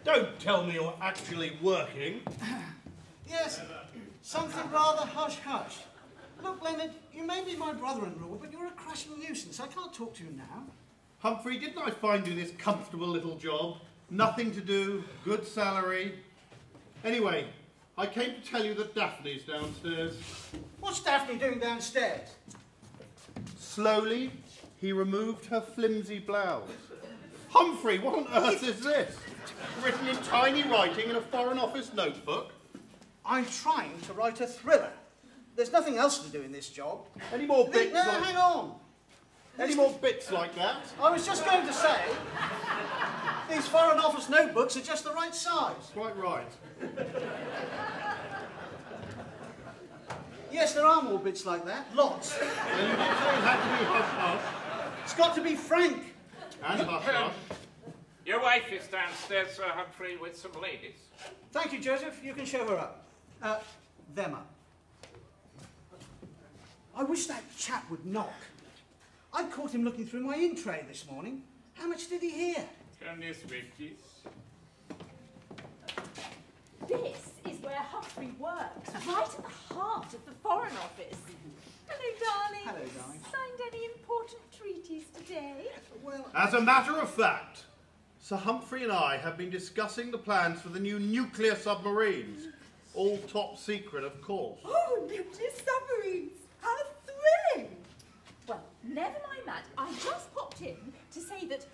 Don't tell me you're actually working. Yes, something rather hush-hush. Look, Leonard, you may be my brother-in-law, but you're a crushing nuisance. I can't talk to you now. Humphrey, didn't I find you this comfortable little job? Nothing to do, good salary. Anyway, I came to tell you that Daphne's downstairs. What's Daphne doing downstairs? Slowly, he removed her flimsy blouse. Humphrey, what on earth is this? Written in tiny writing in a Foreign Office notebook? I'm trying to write a thriller. There's nothing else to do in this job. Any more bits No, like... hang on. Any more bits like that? I was just going to say, these Foreign Office notebooks are just the right size. Quite right. Yes, there are more bits like that. Lots. Well, you did say it had to be hush-hush. It's got to be frank. And hush-hush. Your wife is downstairs, Sir Humphrey, with some ladies. Thank you, Joseph. You can show her up. Them up. I wish that chap would knock. I caught him looking through my in-tray this morning. How much did he hear? Turn this way, please. This is where Humphrey works, right at the heart of the Foreign Office. Hello, darling. Hello, darling. Signed any important treaties today? Well, As a matter of fact, Sir Humphrey and I have been discussing the plans for the new nuclear submarines. All top secret, of course. Oh, nuclear submarines! How thrilling! Well, never mind that. I just popped in to say that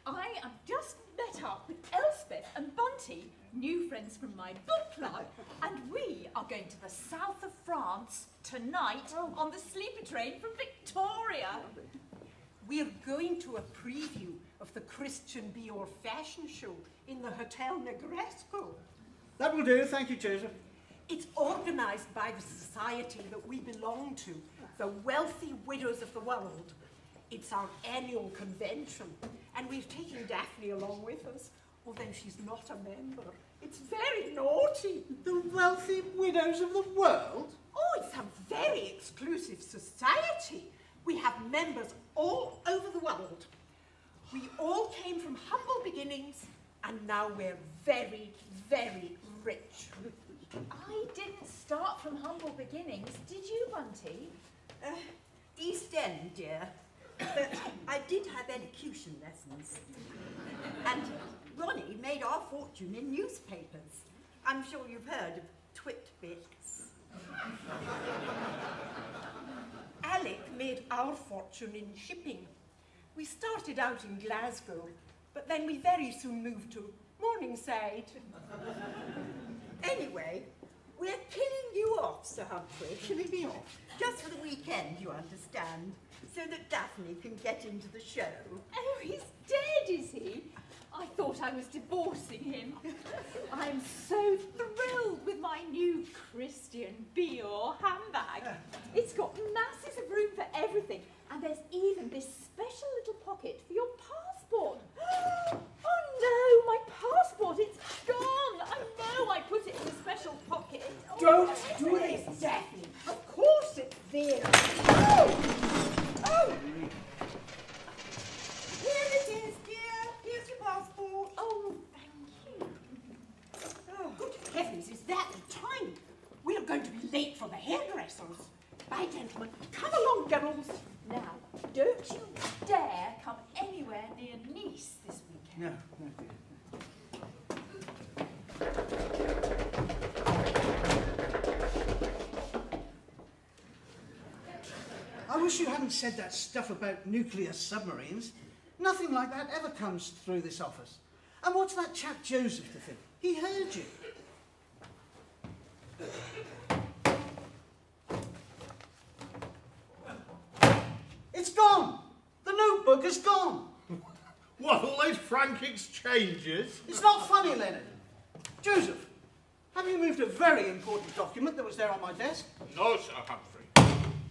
I have just met up with Elspeth and Bunty, new friends from my book club, and we are going to the south of France tonight on the sleeper train from Victoria. We're going to a preview of the Christian Dior fashion show in the Hotel Negresco. that will do. Thank you, Joseph. It's organised by the society that we belong to, the Wealthy Widows of the World. It's our annual convention, and we've taken Daphne along with us, although she's not a member. It's very naughty. The Wealthy Widows of the World? Oh, it's a very exclusive society. We have members all over the world. We all came from humble beginnings, and now we're very, very rich. I didn't start from humble beginnings, did you, Bunty? East End, dear. But I did have elocution lessons. And Ronnie made our fortune in newspapers. I'm sure you've heard of Twitbits. Alec made our fortune in shipping. We started out in Glasgow, but then we very soon moved to Morningside. Anyway, we're killing you off, Sir Humphrey. Killing me off? Just for the weekend, you understand, so that Daphne can get into the show. Oh, he's dead, is he? I thought I was divorcing him. I'm so thrilled with my new Christian Dior handbag. It's got masses of room for everything, and there's even this special little pocket for your passport. Oh no, my passport, it's gone. I know I put it in a special pocket. Oh, Don't where do is this, it? Daphne. Of course it's there. Oh! Oh! Here it is, dear. Here's your passport. Oh, thank you. Oh, good heavens, is that the time? We're going to be late for the hairdressers. Bye, gentlemen. Come along, girls. Now, don't you dare come anywhere near Nice this weekend. No, dear. I wish you hadn't said that stuff about nuclear submarines. Nothing like that ever comes through this office. And what's that chap Joseph to think? He heard you. It's gone! The notebook is gone! What, all those frank exchanges? It's not funny, Leonard. Joseph, have you moved a very important document that was there on my desk? No, Sir Humphrey.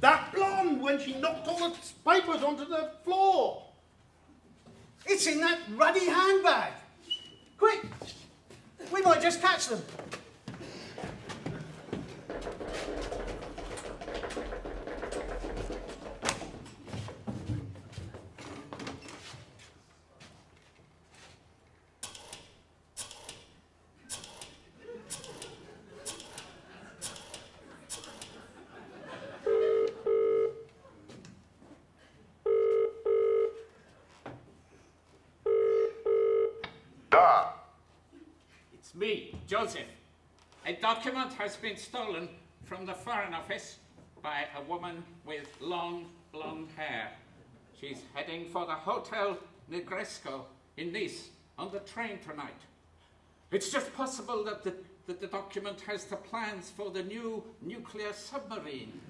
That blonde when she knocked all the papers onto the floor. It's in that ruddy handbag. Quick! We might just catch them. me, Joseph. A document has been stolen from the Foreign Office by a woman with long, blonde hair. She's heading for the Hotel Negresco in Nice on the train tonight. It's just possible that the document has the plans for the new nuclear submarine.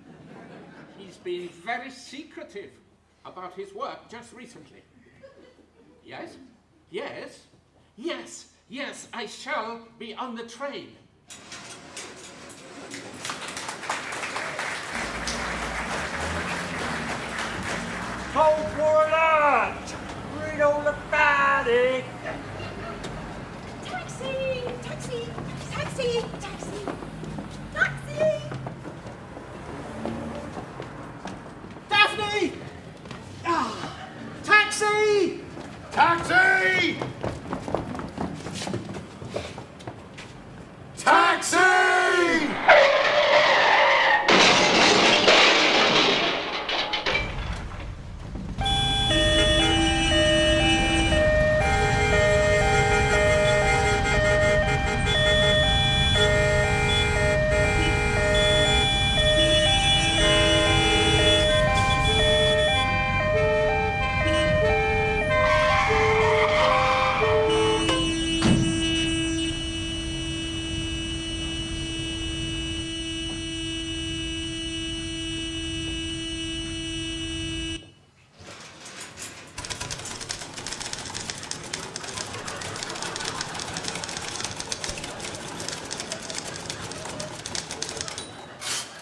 He's been very secretive about his work just recently. Yes? Yes? Yes, yes, I shall be on the train. Hold for lunch! Read all about it! Taxi! Taxi! Taxi! Taxi! Taxi! Daphne! Ah! Taxi! Taxi! Taxi!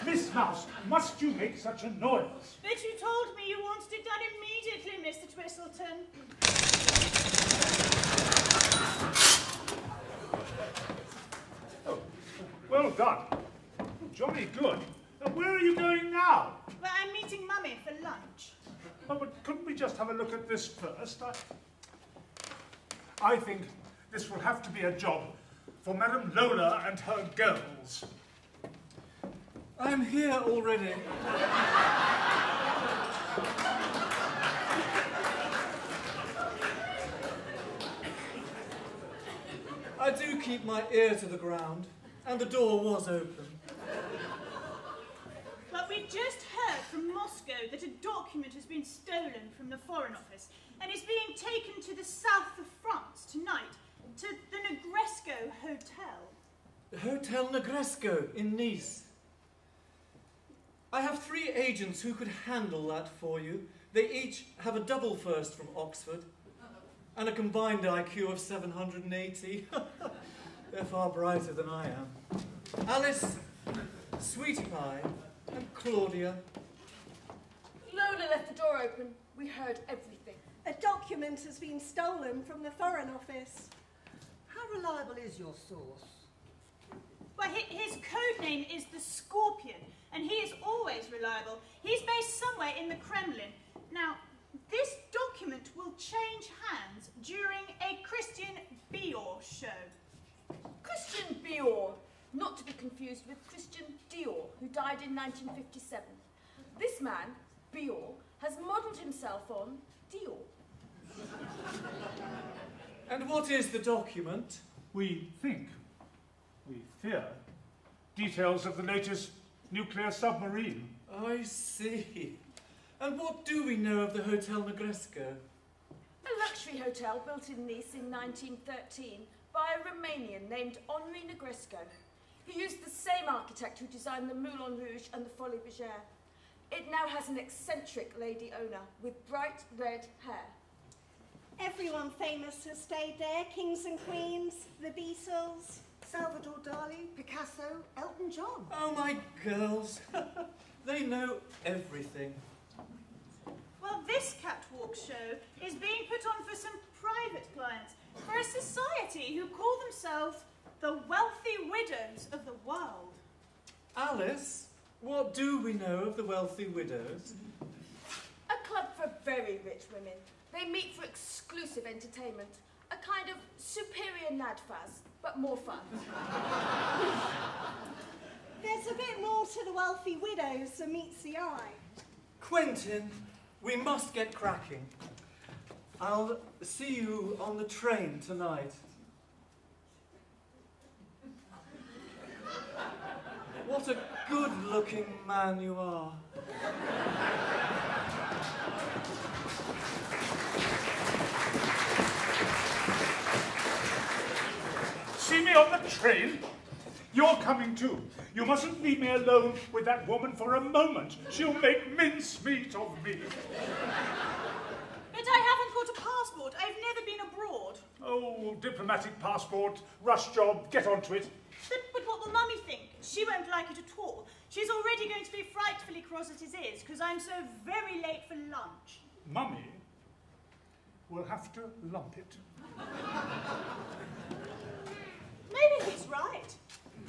Miss Mouse, must you make such a noise? But you told me you wanted it done immediately, Mr. Twistleton. Oh, well done. Jolly good. Where are you going now? Well, I'm meeting Mummy for lunch. Oh, but couldn't we just have a look at this first? I think this will have to be a job for Madame Lola and her girls. I'm here already. I do keep my ear to the ground, and the door was open. But we just heard from Moscow that a document has been stolen from the Foreign Office and is being taken to the south of France tonight, to the Negresco Hotel. Hotel Negresco in Nice. I have 3 agents who could handle that for you. They each have a double first from Oxford and a combined IQ of 780. They're far brighter than I am. Alice, Sweetie Pie, and Claudia. Lola left the door open. We heard everything. A document has been stolen from the Foreign Office. How reliable is your source? Well, his code name is the Scorpion, and he is always reliable. He's based somewhere in the Kremlin. Now, this document will change hands during a Christian Dior show. Christian Dior, not to be confused with Christian Dior, who died in 1957. This man, Dior, has modelled himself on Dior. And what is the document? We think, we fear, details of the latest nuclear submarine. I see. And what do we know of the Hotel Negresco? A luxury hotel built in Nice in 1913 by a Romanian named Henri Negresco. He used the same architect who designed the Moulin Rouge and the Folies Bergère. It now has an eccentric lady owner with bright red hair. Everyone famous has stayed there. Kings and Queens, the Beatles. Salvador Dali, Picasso, Elton John. Oh, my girls. They know everything. Well, this catwalk show is being put on for some private clients, for a society who call themselves the Wealthy Widows of the World. Alice, what do we know of the Wealthy Widows? A club for very rich women. They meet for exclusive entertainment. A kind of superior NADFAS, but more fun. There's a bit more to the Wealthy Widows than meets the eye. Quentin, we must get cracking. I'll see you on the train tonight. What a good-looking man you are. See me on the train? You're coming too. You mustn't leave me alone with that woman for a moment. She'll make mincemeat of me. But I haven't got a passport. I've never been abroad. Oh, diplomatic passport, rush job, get onto it. But what will Mummy think? She won't like it at all. She's already going to be frightfully cross at his ears because I'm so very late for lunch. Mummy will have to lump it. Maybe he's right.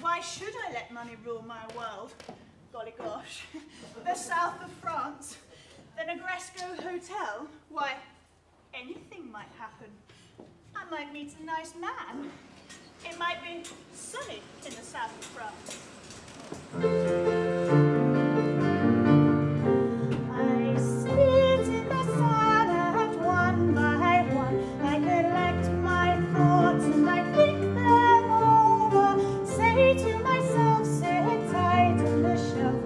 Why should I let money rule my world? Golly gosh. The south of France. The Negresco Hotel. Why, anything might happen. I might meet a nice man. It might be sunny in the south of France. I sit in the sun and one by one I collect my thoughts and I think them over. Say to myself, sit tight on the shelf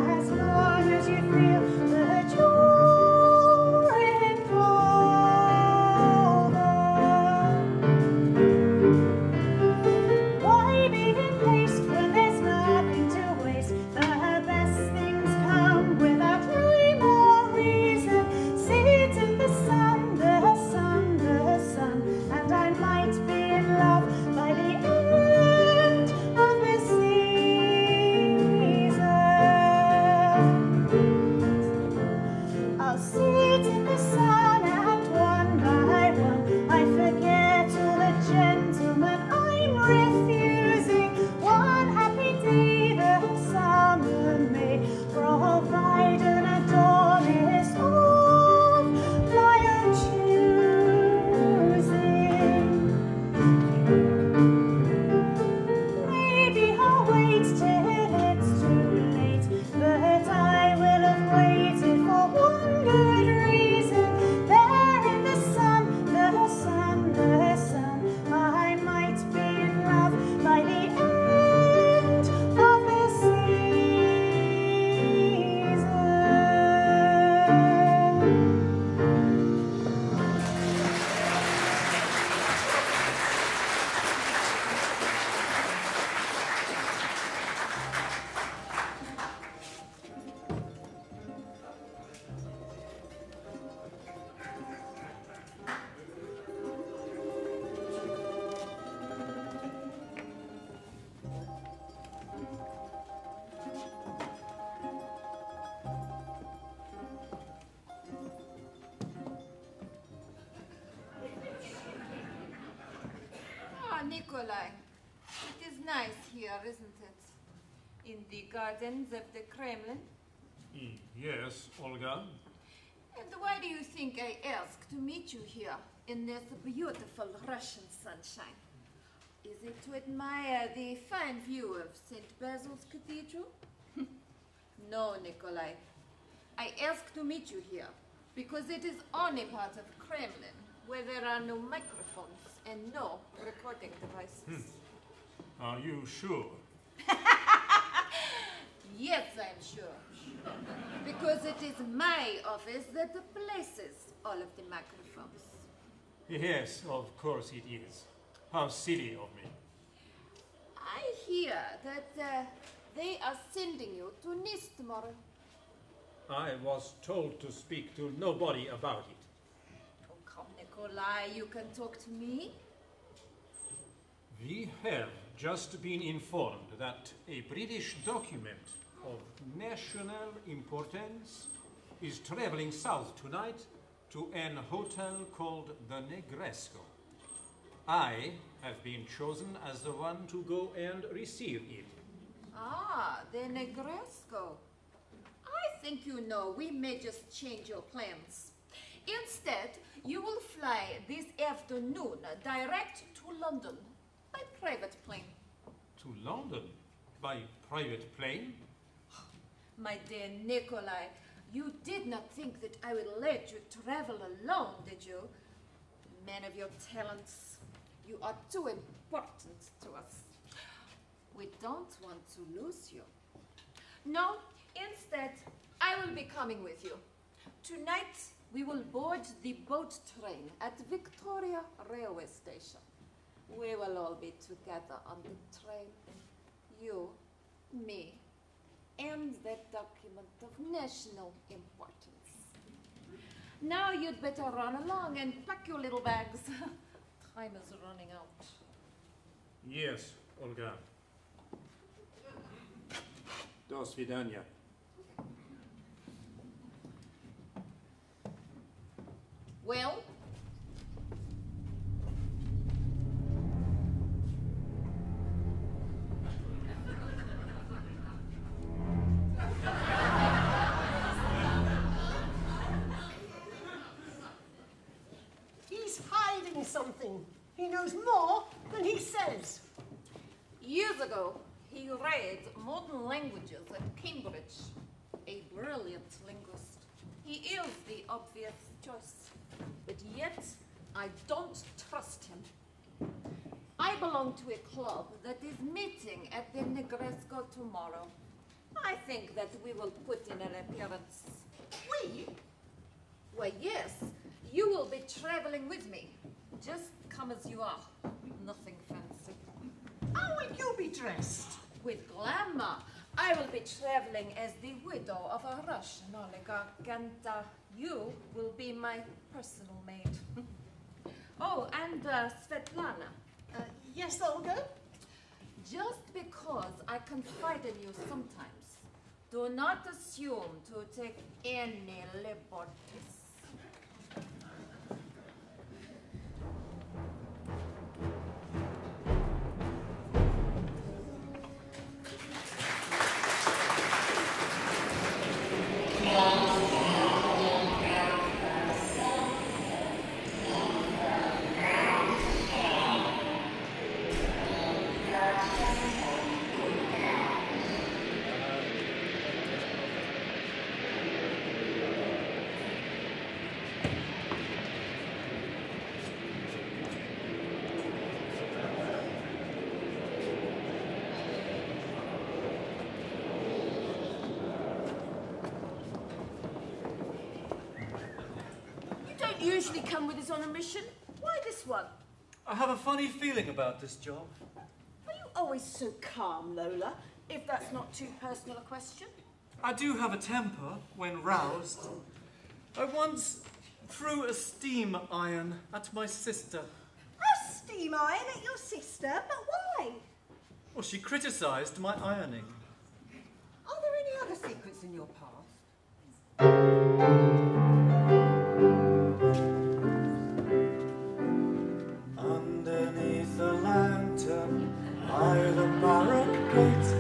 as long as you feel the joy involved. Why be in haste when there's nothing to waste? The best things come without rhyme or reason. Sit in the sun, the sun, the sun, and I might be in love by the end of the season. I'll sit in the sun and one by one I forget all the gentlemen I'm refusing. One happy day the summer may provide an Adonis of my own choosing. Maybe I'll wait till it's too late, but I will have waited for one good reason. There in the sun, the sun, the sun, I might be in love by the end of the season. Ah, Nikolai, it is nice here, isn't it? In the gardens of the Kremlin. Yes, Olga. And why do you think I asked to meet you here in this beautiful Russian sunshine? Is it to admire the fine view of St. Basil's Cathedral? No, Nikolai. I asked to meet you here because it is only part of Kremlin where there are no microphones and no recording devices. Are you sure? Yes, I'm sure. Because it is my office that places all of the microphones. Yes, of course it is. How silly of me. I hear that they are sending you to Nice tomorrow. I was told to speak to nobody about it. Oh, come, Nikolai, you can talk to me. We have just been informed that a British document of national importance is traveling south tonight to an hotel called the Negresco. I have been chosen as the one to go and receive it. Ah, the Negresco. I think you know we may just change your plans. Instead, you will fly this afternoon direct to London by private plane. To London? By private plane? My dear Nikolai, you did not think that I would let you travel alone, did you? Man of your talents, you are too important to us. We don't want to lose you. No, instead, I will be coming with you. Tonight, we will board the boat train at Victoria Railway Station. We will all be together on the train. You, me, and that document of national importance. Now you'd better run along and pack your little bags. Time is running out. Yes, Olga. До свидания. Well? He's hiding something. He knows more than he says. Years ago, he read modern languages at Cambridge. A brilliant linguist. He is the obvious choice. But yet, I don't trust him. I belong to a club that is meeting at the Negresco tomorrow. I think that we will put in an appearance. We? Why, yes. You will be traveling with me. Just come as you are. Nothing fancy. How will you be dressed? With glamour. I will be traveling as the widow of a Russian oligarch, and you will be my personal maid. Oh, and Svetlana. Yes, Olga? Just because I confide in you sometimes, do not assume to take any liberties. Usually come with us on a mission. Why this one? I have a funny feeling about this job. Are you always so calm, Lola, if that's not too personal a question? I do have a temper when roused. I once threw a steam iron at my sister. A steam iron at your sister? But why? Well, she criticised my ironing. Are there any other secrets in your past? Underneath the lantern by the barrack gate,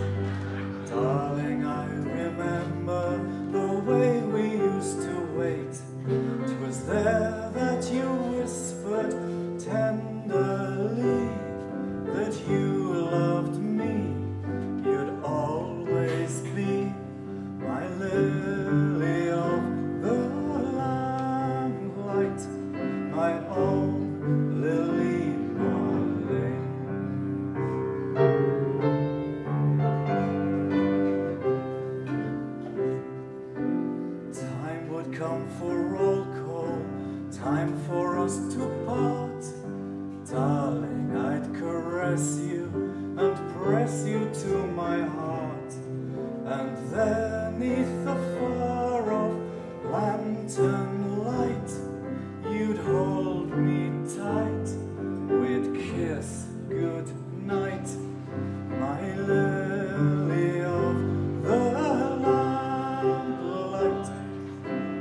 darling, I remember the way we used to wait. 'Twas there that you whispered tenderly that you loved me. You'd always be my lily of the lamplight, my own Lily Marlene. Time would come for roll call, time for us to part. Darling, I'd caress you and press you to my heart, and there 'neath the far-off lantern light, you'd hold me tight, we'd kiss good night, my lily of the lamplight,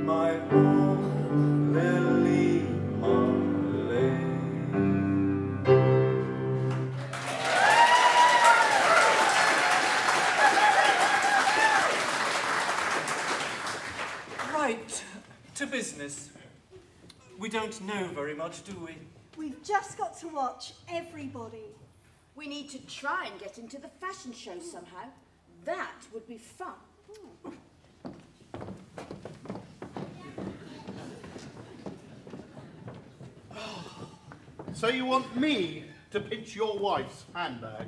my own Lily Marlene. Right, to business. We don't know very much, do we? We've just got to watch everybody. We need to try and get into the fashion show somehow. That would be fun. So you want me to pinch your wife's handbag?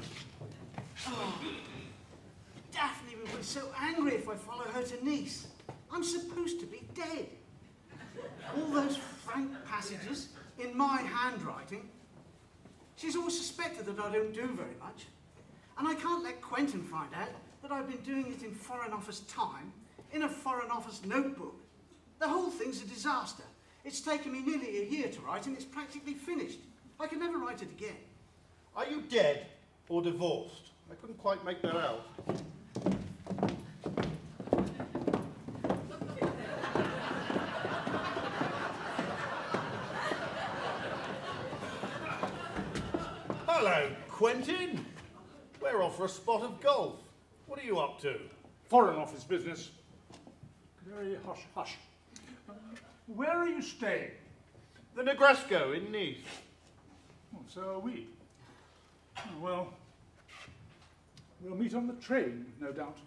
Daphne would be so angry if I follow her to Nice. I'm supposed to be dead. All those frank passages in my handwriting. She's always suspected that I don't do very much. And I can't let Quentin find out that I've been doing it in Foreign Office time, in a Foreign Office notebook. The whole thing's a disaster. It's taken me nearly a year to write and it's practically finished. I can never write it again. Are you dead or divorced? I couldn't quite make that out. Hello, Quentin. We're off for a spot of golf. What are you up to? Foreign Office business. Very hush, hush. Where are you staying? The Negresco in Nice. Oh, so are we. Oh, well, we'll meet on the train, no doubt.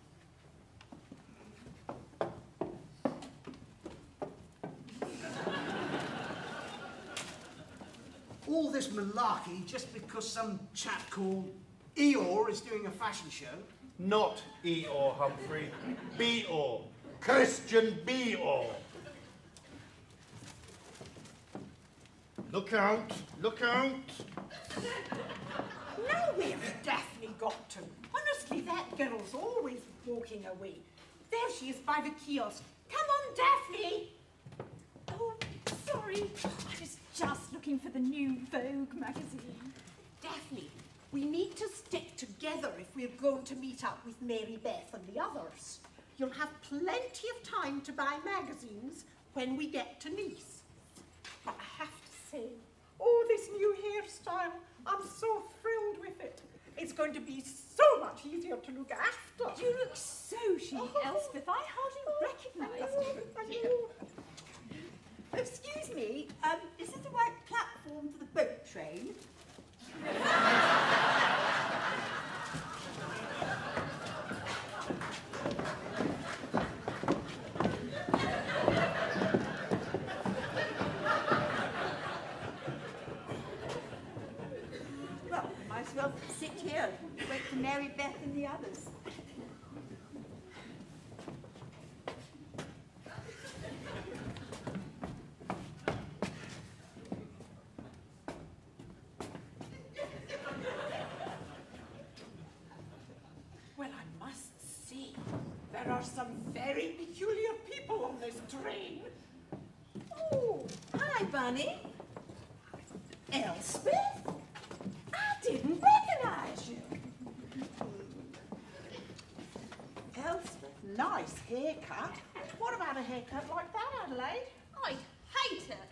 All this malarkey just because some chap called Eeyore is doing a fashion show? Not Eeyore, Humphrey. Beor. Christian Beor. Look out, look out. Now where has Daphne got to? Honestly, that girl's always walking away. There she is by the kiosk. Come on, Daphne. Oh, sorry. I was just looking for the new Vogue magazine. Daphne, we need to stick together if we're going to meet up with Mary Beth and the others. You'll have plenty of time to buy magazines when we get to Nice. But I have to say, oh, this new hairstyle, I'm so thrilled with it. It's going to be so much easier to look after. You look so chic, Elspeth. I hardly recognised you. Excuse me, is this the right platform for the boat train? Well, might as well sit here and wait for Mary Beth and the others. Well, I must say, there are some very peculiar people on this train. Oh, hi, Bunny. Elspeth? I didn't recognise you. Elspeth, nice haircut. What about a haircut like that, Adelaide? I'd hate it.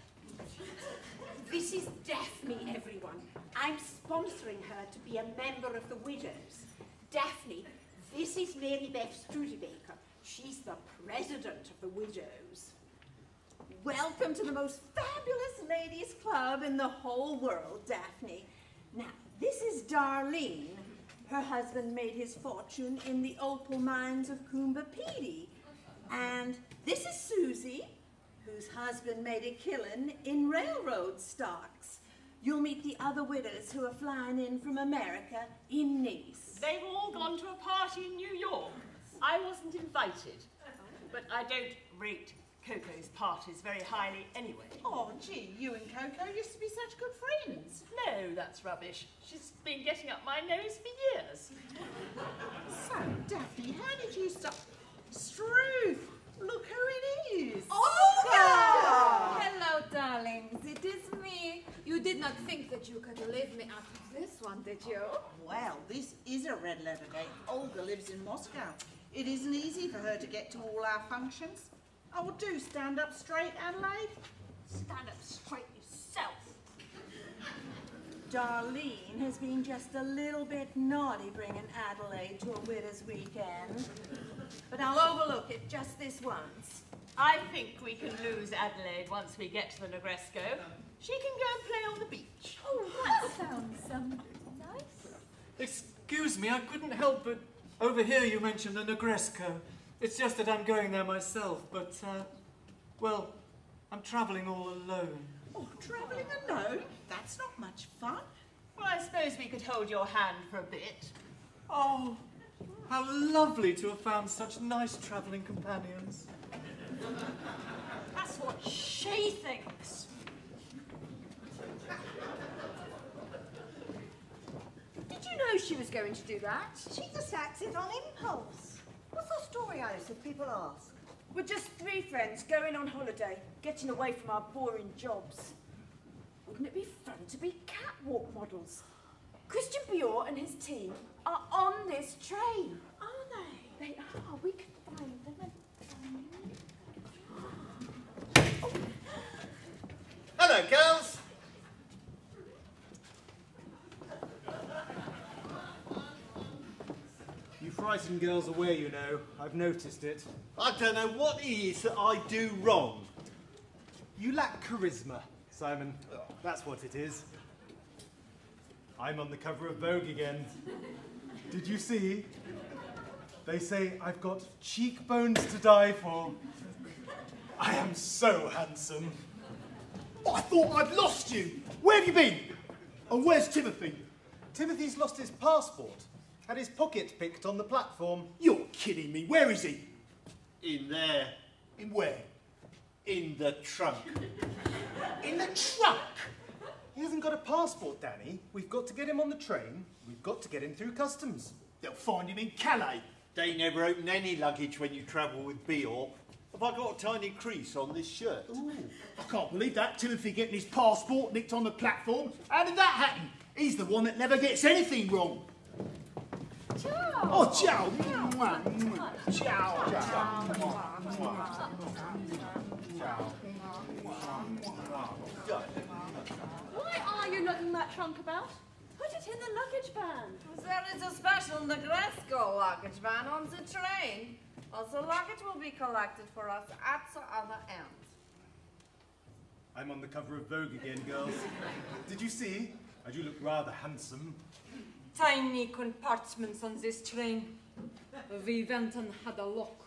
This is Daphne, everyone. I'm sponsoring her to be a member of the Widows. Daphne, this is Mary Beth Studebaker. She's the president of the Widows. Welcome to the most fabulous ladies' club in the whole world, Daphne. Now, this is Darlene. Her husband made his fortune in the opal mines of Coomba Pedy. And this is Susie, whose husband made a killing in railroad stocks. You'll meet the other widows who are flying in from America in Nice. They've all gone to a party in New York. I wasn't invited, but I don't rate Coco's parties very highly anyway. Oh, gee, you and Coco used to be such good friends. No, that's rubbish. She's been getting up my nose for years. So, Daphne, how did you start? Struth, look who it is. Oh! Hello, darlings. It is me. You did not think that you could leave me out of this one, did you? Well, this is a red letter day. Olga lives in Moscow. It isn't easy for her to get to all our functions. Oh, do stand up straight, Adelaide. Stand up straight yourself. Darlene has been just a little bit naughty bringing Adelaide to a widow's weekend. But I'll overlook it just this once. I think we can lose Adelaide once we get to the Negresco. She can go and play on the beach. Oh, that sounds nice. Excuse me, I couldn't help but overhear you mention the Negresco. It's just that I'm going there myself, but, well, I'm travelling all alone. Oh, travelling alone? That's not much fun. Well, I suppose we could hold your hand for a bit. Oh, How lovely to have found such nice travelling companions. That's what she thinks. Did you know she was going to do that? She just acts it on impulse. What's the story, Alice, if people ask? We're just three friends going on holiday, getting away from our boring jobs. Wouldn't it be fun to be catwalk models? Christian Bior and his team are on this train. Are they? They are. We can find them. Hello, girls. You frighten girls away, you know. I've noticed it. I don't know what it is that I do wrong. You lack charisma, Simon. That's what it is. I'm on the cover of Vogue again. Did you see? They say I've got cheekbones to die for. I am so handsome. I thought I'd lost you. Where have you been? And where's Timothy? Timothy's lost his passport. Had his pocket picked on the platform. You're kidding me. Where is he? In there. In where? In the trunk. In the trunk? He hasn't got a passport, Danny. We've got to get him on the train. We've got to get him through customs. They'll find him in Calais. They never open any luggage when you travel with Bior. Have I got a tiny crease on this shirt? Ooh, I can't believe that. Timothy getting his passport nicked on the platform. How did that happen? He's the one that never gets anything wrong. Ciao. Oh, ciao. Mwah, mwah. Ciao. Why are you lugging that trunk about? Put it in the luggage van. There is a special Negresco luggage van on the train. Also, luggage will be collected for us at the other end. I'm on the cover of Vogue again, girls. Did you see? I do look rather handsome. Tiny compartments on this train. We went and had a look.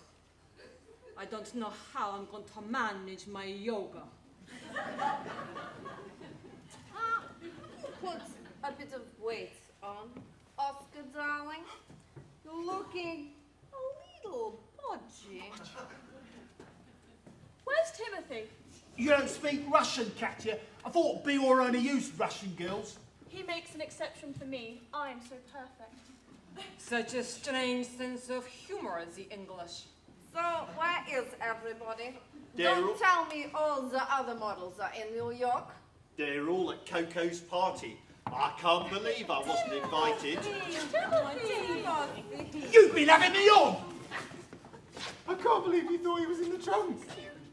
I don't know how I'm going to manage my yoga. You put a bit of weight on, Oscar, darling. You're looking a little podgy. Where's Timothy? You don't speak Russian, Katya. I thought Bior only used Russian girls. He makes an exception for me. I am so perfect. Such a strange sense of humor, the English. So, where is everybody? They're Don't tell me all the other models are in New York. They're all at Coco's party. I can't believe I wasn't invited. You've been having me on! I can't believe you thought he was in the trunk.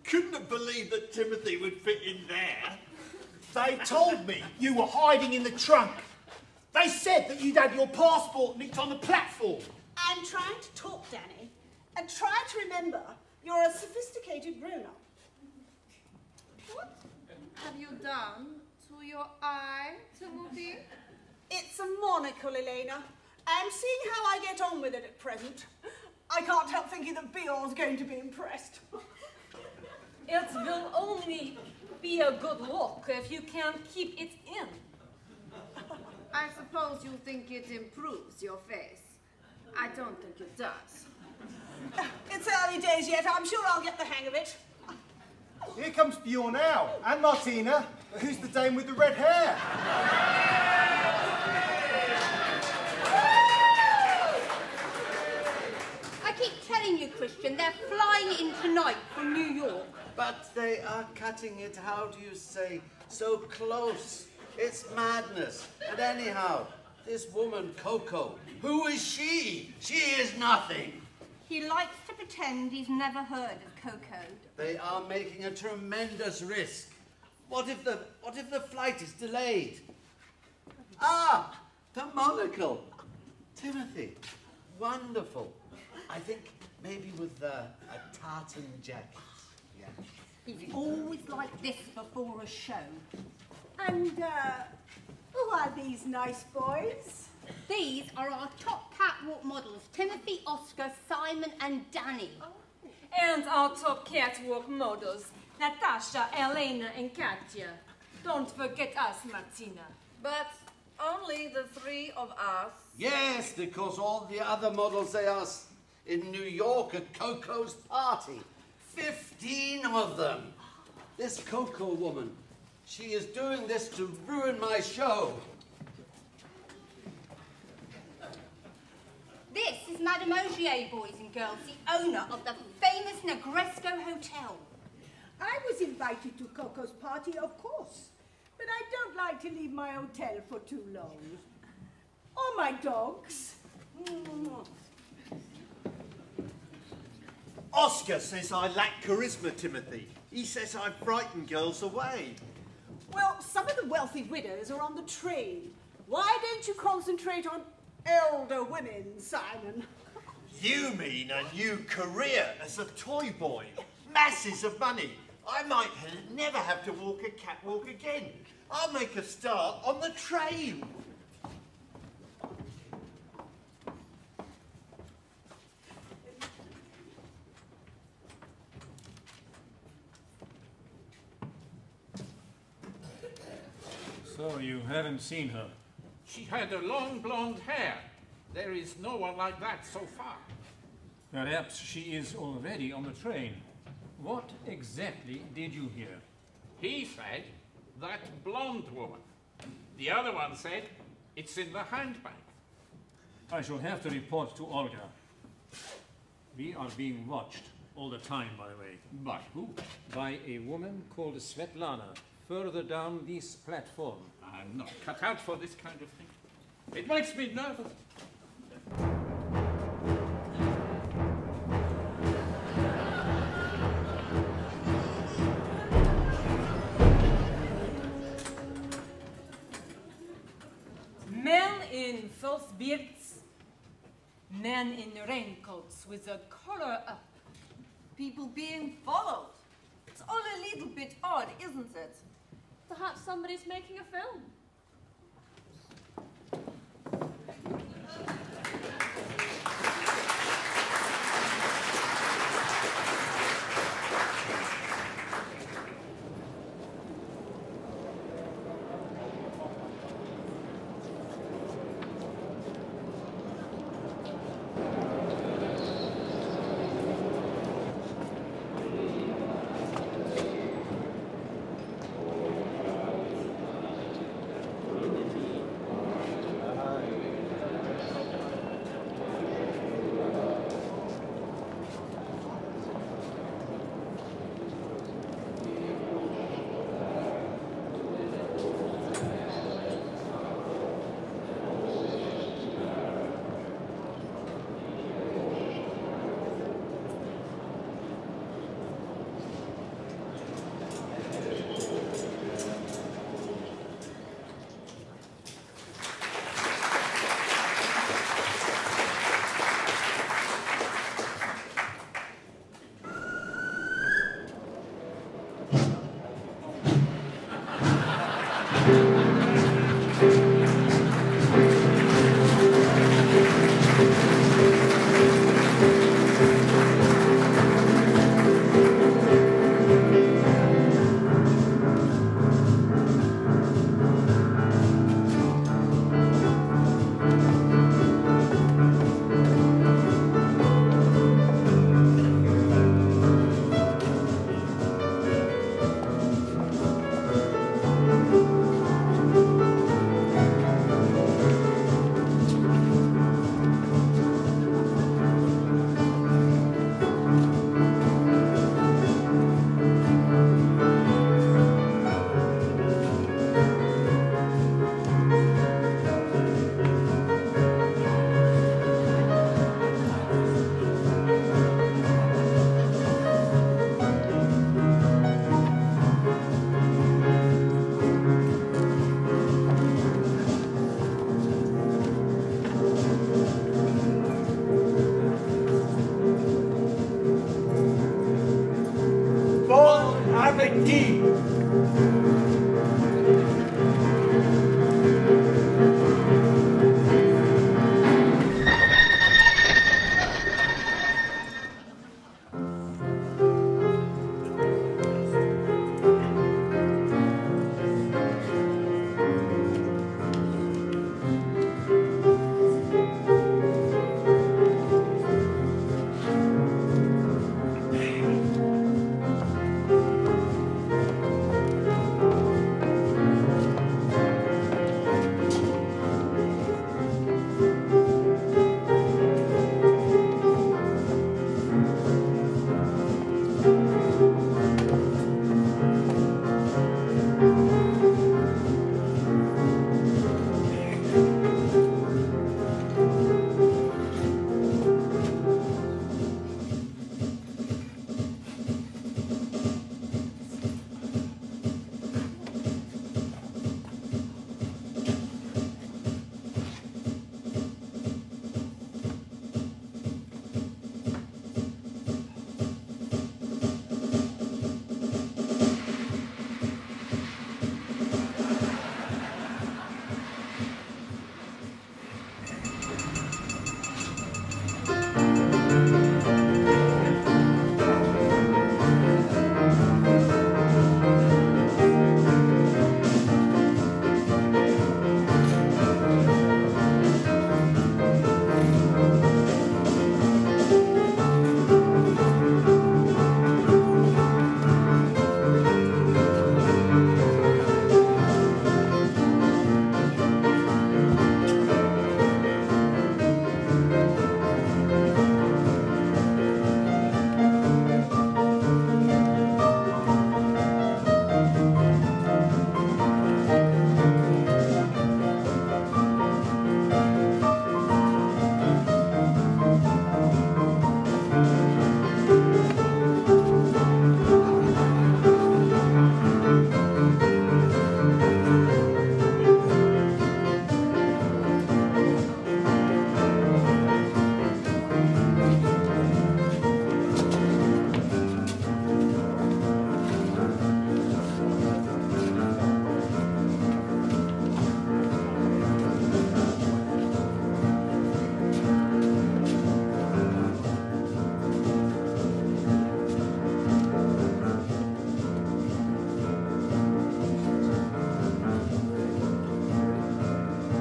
Couldn't have believed that Timothy would fit in there. They told me you were hiding in the trunk. They said that you'd had your passport nicked on the platform. I'm trying to talk, Danny, and try to remember you're a sophisticated grown-up. What have you done to your eye, Timothy? It's a monocle, Elena. I'm seeing how I get on with it at present. I can't help thinking that Bior's going to be impressed. It will only be a good look if you can keep it in. I suppose you think it improves your face. I don't think it does. It's early days yet. I'm sure I'll get the hang of it. Here comes Bior now, and Martina. Who's the dame with the red hair? I keep telling you, Christian, they're flying in tonight from New York. But they are cutting it, how do you say, so close. It's madness. And anyhow, this woman, Coco, who is she? She is nothing. He likes to pretend he's never heard of Coco. They are making a tremendous risk. What if the flight is delayed? Ah, the monocle. Timothy, wonderful. I think maybe with a tartan jacket. Yeah. He's always like this before a show. And, who are these nice boys? These are our top catwalk models, Timothy, Oscar, Simon and Danny. And our top catwalk models, Natasha, Elena and Katya. Don't forget us, Martina. But Only the three of us? Yes, because all the other models they are in New York at Coco's party. 15 of them. This Coco woman, she is doing this to ruin my show. This is Madame Augier, boys and girls, the owner of the famous Negresco Hotel. I was invited to Coco's party, of course, but I don't like to leave my hotel for too long. Or my dogs. Oscar says I lack charisma, Timothy. He says I frighten girls away. Well, some of the wealthy widows are on the train. Why don't you concentrate on elder women, Simon? You mean a new career as a toy boy? Masses of money. I might never have to walk a catwalk again. I'll make a start on the train. So you haven't seen her? She had a long blonde hair. There is no one like that so far. Perhaps she is already on the train. What exactly did you hear? He said, that blonde woman. The other one said, it's in the handbag. I shall have to report to Olga. We are being watched all the time, by the way. By who? By a woman called Svetlana, further down this platform. I'm not cut out for this kind of thing. It makes me nervous. Men in false beards, men in raincoats with the collar up. People being followed. It's all a little bit odd, isn't it? Perhaps somebody's making a film.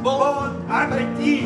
Bon appétit!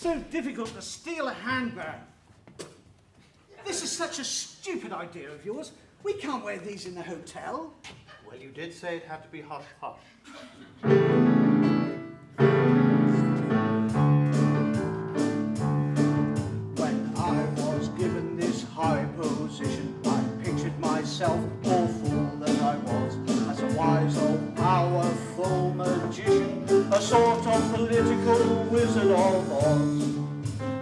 so difficult to steal a handbag. This is such a stupid idea of yours. We can't wear these in the hotel. Well, you did say it had to be hush-hush. When I was given this high position, I pictured myself, poor fool that I was, as a wise old powerful magician, a sort of political wizard of Oz.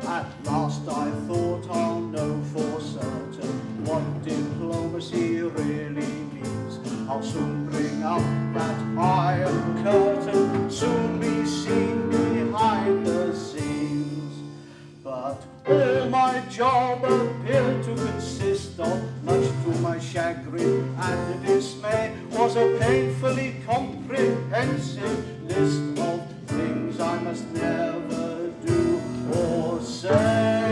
At last I thought I'll know for certain what diplomacy really means. I'll soon bring up that iron curtain, soon be seen behind the scenes. But all my job appeared to consist of, much to my chagrin and dismay, was a painfully comprehensive list of things I must never do or say.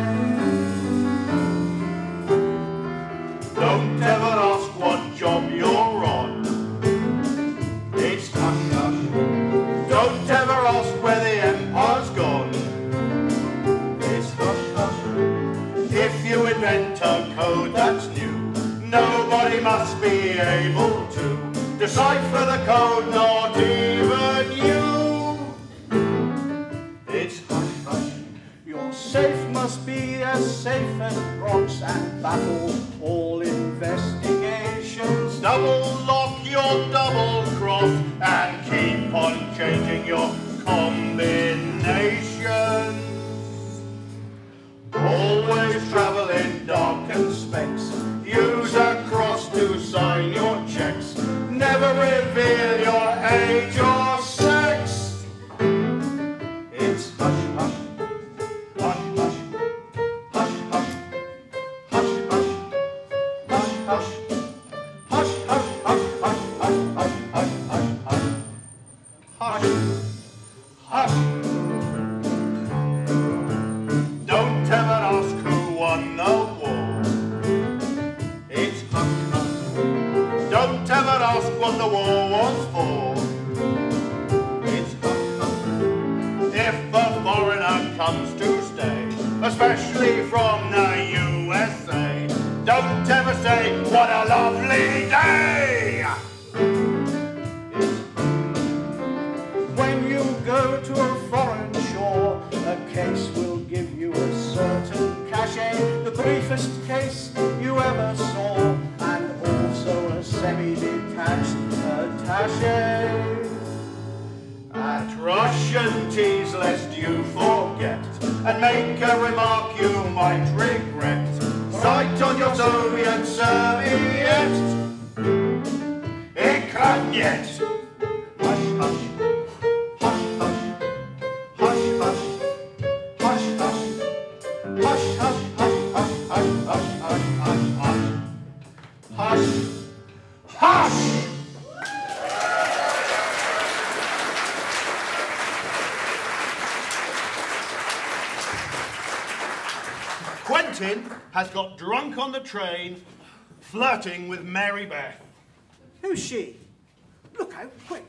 that's new. Nobody must be able to decipher the code, not even you. It's hush hush. Your safe must be as safe as rocks and baffle all investigations. Double lock your double cross and keep on changing your combinations. Always travel in darkened specs. Use a cross to sign your checks. Never reveal your age or sex. It's hush hush. Hush hush. Hush hush. Hush hush. Hush hush. Hush hush hush hush hush hush hush hush hush. Hush. Don't ever ask who won the war. It's hush hush. Don't ever ask what the war was for. It's hush hush. If a foreigner comes to stay, especially from the USA, don't ever say, what a lovely day! When you go to a foreign shore, a case will give you a certain cachet, the briefest case you ever saw, and also a semi-detached attaché. At Russian teas, lest you forget, and make a remark you might regret. Write on your Soviet serviette, Ikranjet. Hush, hush. Hush, hush. Hush, hush. Hush, hush. Hush, hush, hush, hush, hush, hush, hush, hush, hush. Hush! Quentin has got drunk on the train, flirting with Mary Beth. Who's she? Look out, quick.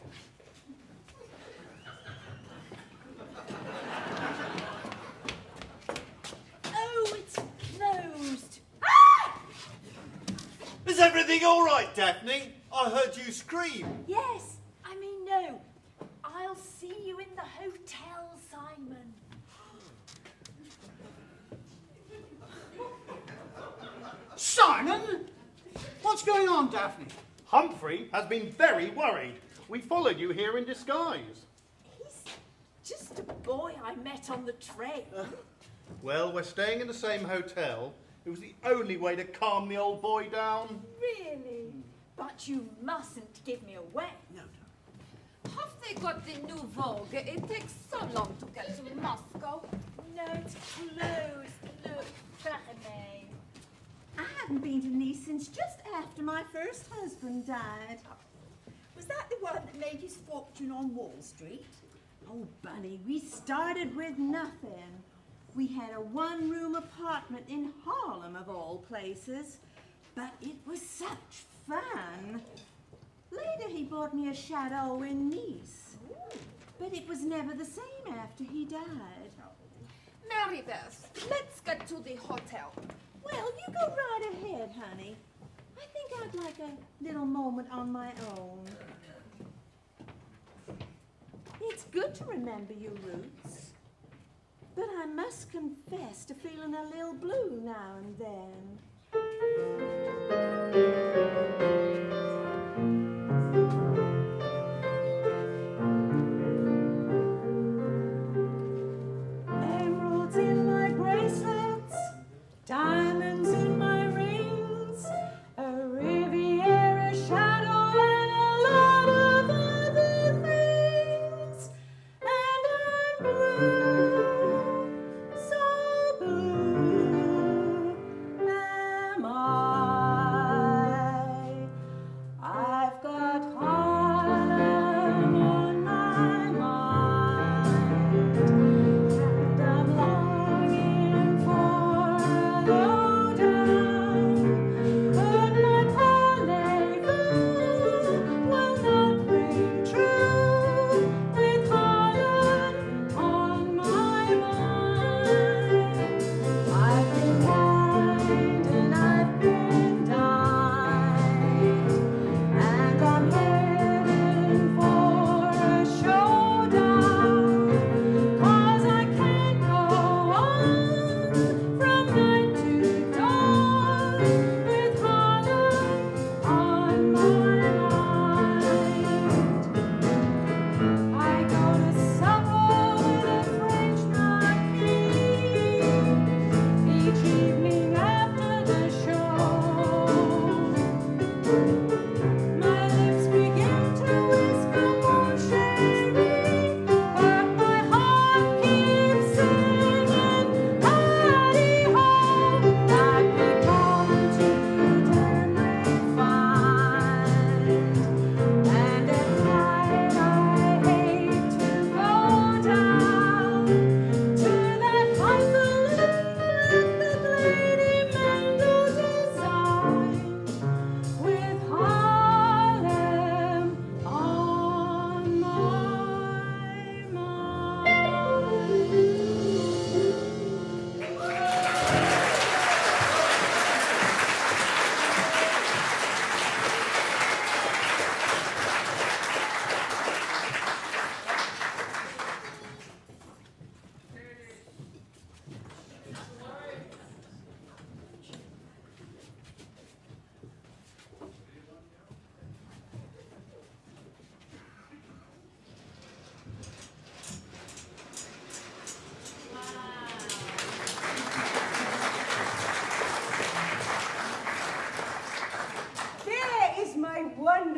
Oh, it's closed. Is everything all right, Daphne? I heard you scream. Yes, I mean no. I'll see you in the hotel, Simon. Simon? What's going on, Daphne? Humphrey has been very worried. We followed you here in disguise. He's just a boy I met on the train. Well, we're staying in the same hotel. It was the only way to calm the old boy down. Really? But you mustn't give me away. No. Have they got the new Vogue? It takes so long to get to Moscow. No, it's closed. Look, fermé. I haven't been to Nice since just after my first husband died. Was that the one that made his fortune on Wall Street? Oh, Bunny, we started with nothing. We had a one-room apartment in Harlem, of all places. But it was such fun. Later, he bought me a chateau in Nice. But it was never the same after he died. Mary Beth, let's get to the hotel. Well, you go right ahead, honey. I think I'd like a little moment on my own. It's good to remember your roots. But I must confess to feeling a little blue now and then. Emeralds in my bracelets, diamonds in my rings, a Riviera shadow and a lot of other things. And I'm blue, so blue am I.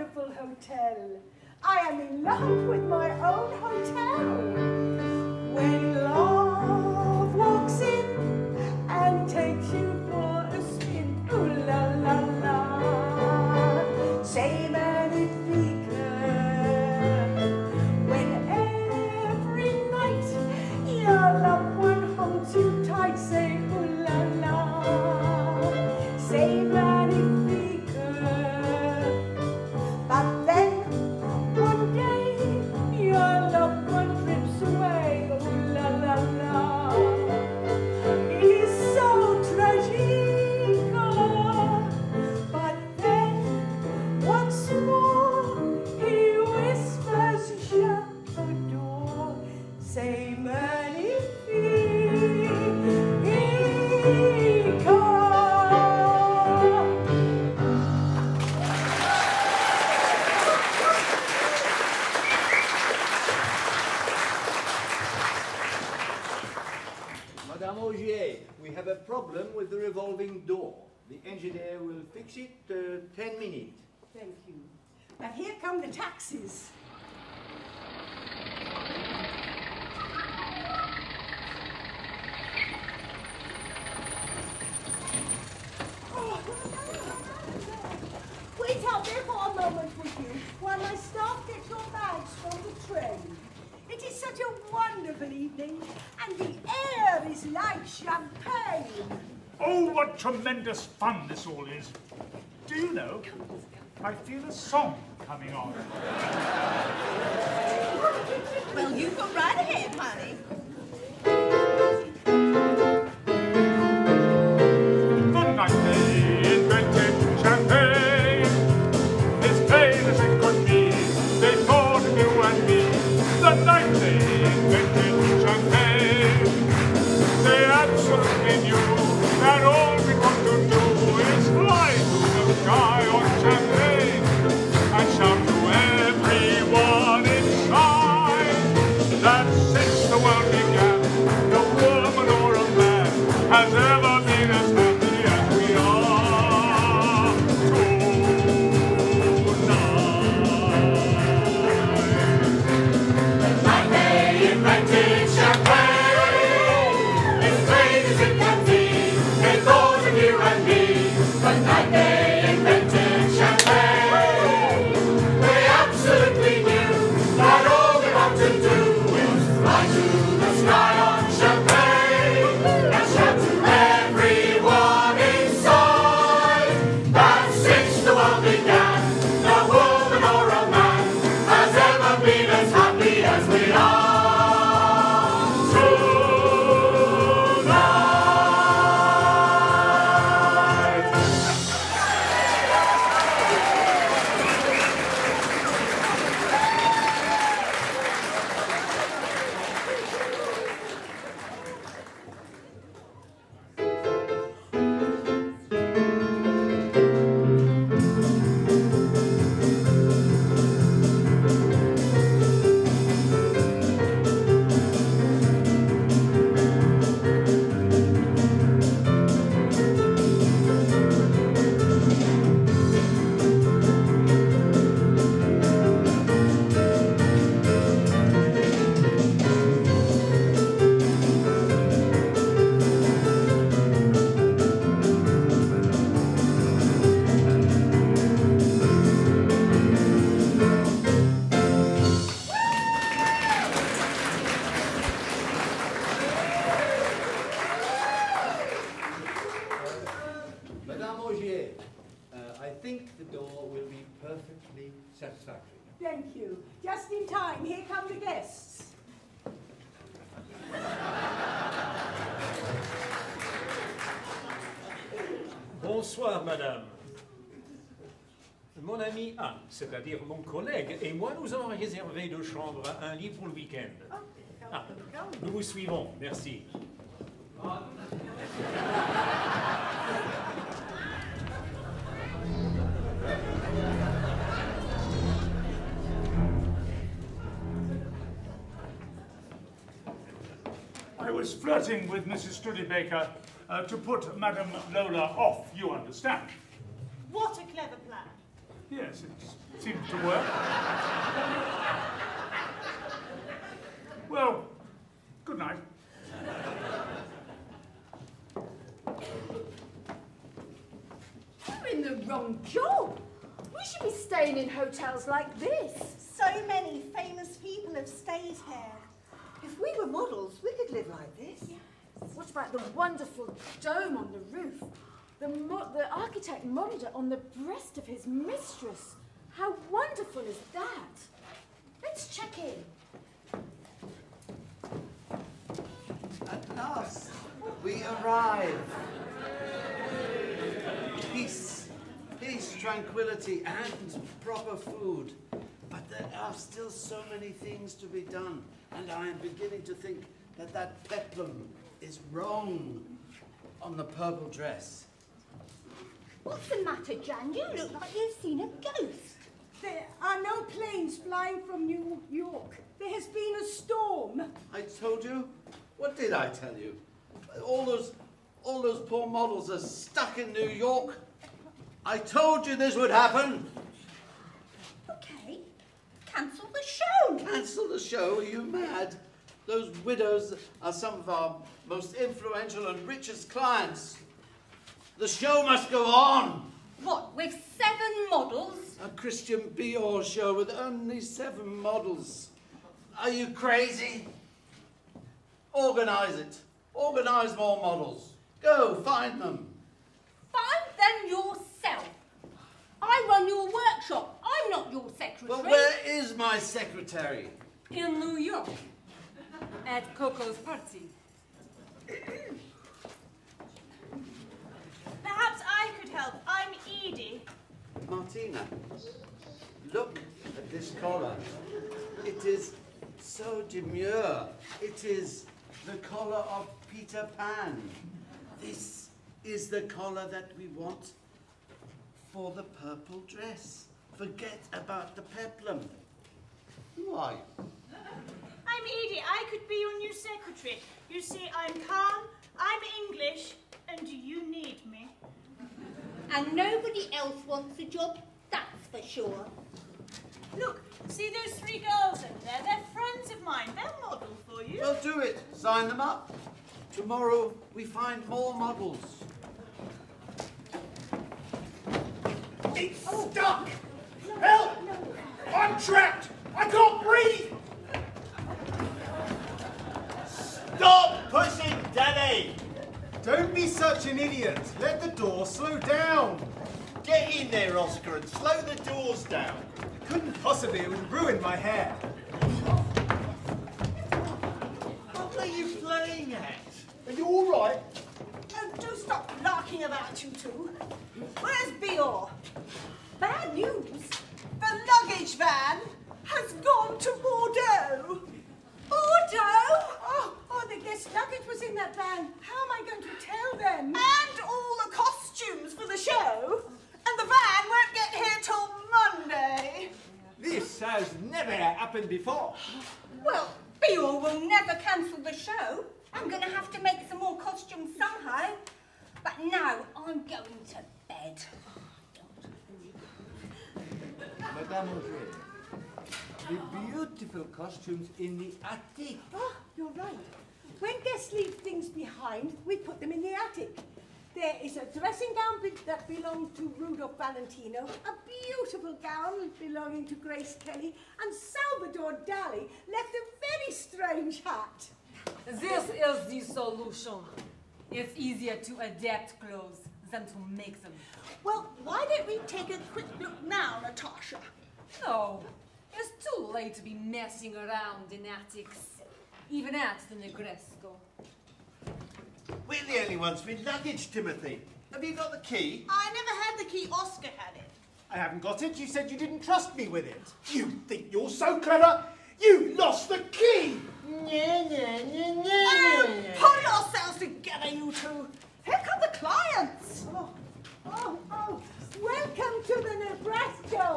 wonderful hotel. I am in love with my own hotel. When love walks in and takes you for a spin, ooh la la la, say magnifique. When every night your loved one holds you tight, say ooh la la, say magnifique. But then one day your loved one drifts away, ooh la la la. It is so tragic, but then once more he whispers, je t'adore, say magnifique. Madame Augier, we have a problem with the revolving door. The engineer will fix it 10 minutes. Thank you. And here come the taxis. Wait out there for a moment, would you, while my staff get your bags from the train. It is such a wonderful evening, and the air is like champagne. Oh, what tremendous fun this all is. Do you know, I feel a song coming on. Well, you go right ahead, honey. The night they invented champagne, as plain as it could be, they thought of you and me. The night they invented champagne, they absolutely knew that all we want to do is fly to the sky on champagne and shout to everyone inside that since the world began, no woman or a man has ever been as happy as we are tonight. The night they invented champagne, as plain as it can be, they thought of you and me. The night they invented champagne, they absolutely knew that all we want to do is fly to the sky on champagne and shout to everyone inside that since the world began, no woman or a man has ever been as happy as we are tonight. Madame Augier, I think the door will be perfectly satisfactory. Thank you. Just in time. Here come the guests. Bonsoir, madame. Mon ami Anne, c'est-à-dire mon collègue, et moi, nous avons réservé deux chambres, un lit pour le week-end. Ah, nous vous suivons, merci. I was flirting with Mrs. Studebaker to put Madame Lola off, you understand. What a clever plan. Yes, it seems to work. Well, good night. You're in the wrong job. We should be staying in hotels like this. So many famous people have stayed here. If we were models, we could live like this. What about the wonderful dome on the roof? The architect modelled it on the breast of his mistress. How wonderful is that? Let's check in. At last, we arrive. Peace, tranquility, and proper food. But there are still so many things to be done, and I am beginning to think that peplum is wrong on the purple dress. What's the matter, Jan? You look like you've seen a ghost. There are no planes flying from New York. There has been a storm. I told you? What did I tell you? All those poor models are stuck in New York. I told you this would happen. Okay, cancel the show. Cancel the show? Are you mad? Those widows are some of our most influential and richest clients. The show must go on. What, with 7 models? A Christian Dior show with only 7 models. Are you crazy? Organise it. Organise more models. Go, find them. Find them yourself. I run your workshop. I'm not your secretary. Well, where is my secretary? In New York. At Coco's party. Perhaps I could help. I'm Edie. Martina, look at this collar. It is so demure. It is the collar of Peter Pan. This is the collar that we want for the purple dress. Forget about the peplum. Who are you? I'm Edie. I could be your new secretary. You see, I'm calm, I'm English, and you need me. And nobody else wants the job, that's for sure. Look, see those 3 girls over there? They're friends of mine. They'll model for you. Well, do it. Sign them up. Tomorrow we find more models. It's stuck! Help! I'm trapped! I can't breathe! Stop pushing, Danny! Don't be such an idiot. Let the door slow down. Get in there, Oscar, and slow the doors down. Couldn't possibly. It would ruin my hair. What are you playing at? Are you all right? Oh, do stop larking about, you two. Where's Bior? Bad news. The luggage van has gone to Bordeaux. Bordeaux? Oh, the guest luggage was in that van. How am I going to tell them? And all the costumes for the show. And the van won't get here till Monday. This has never happened before. Well, Bior will never cancel the show. I'm going to have to make some more costumes somehow. But now I'm going to bed. Madame Auger, the beautiful costumes in the attic. Oh, you're right. When guests leave things behind, we put them in the attic. There is a dressing gown that belonged to Rudolph Valentino, a beautiful gown belonging to Grace Kelly, and Salvador Dali left a very strange hat. This is the solution. It's easier to adapt clothes than to make them. Well, why don't we take a quick look now, Natasha? No, it's too late to be messing around in attics, even at the Negresco. We're the only ones with luggage, Timothy. Have you got the key? I never had the key. Oscar had it. I haven't got it. You said you didn't trust me with it. You think you're so clever? You lost the key! Pull yourselves together, you two. Here come the clients. Oh, welcome to the Nebraska.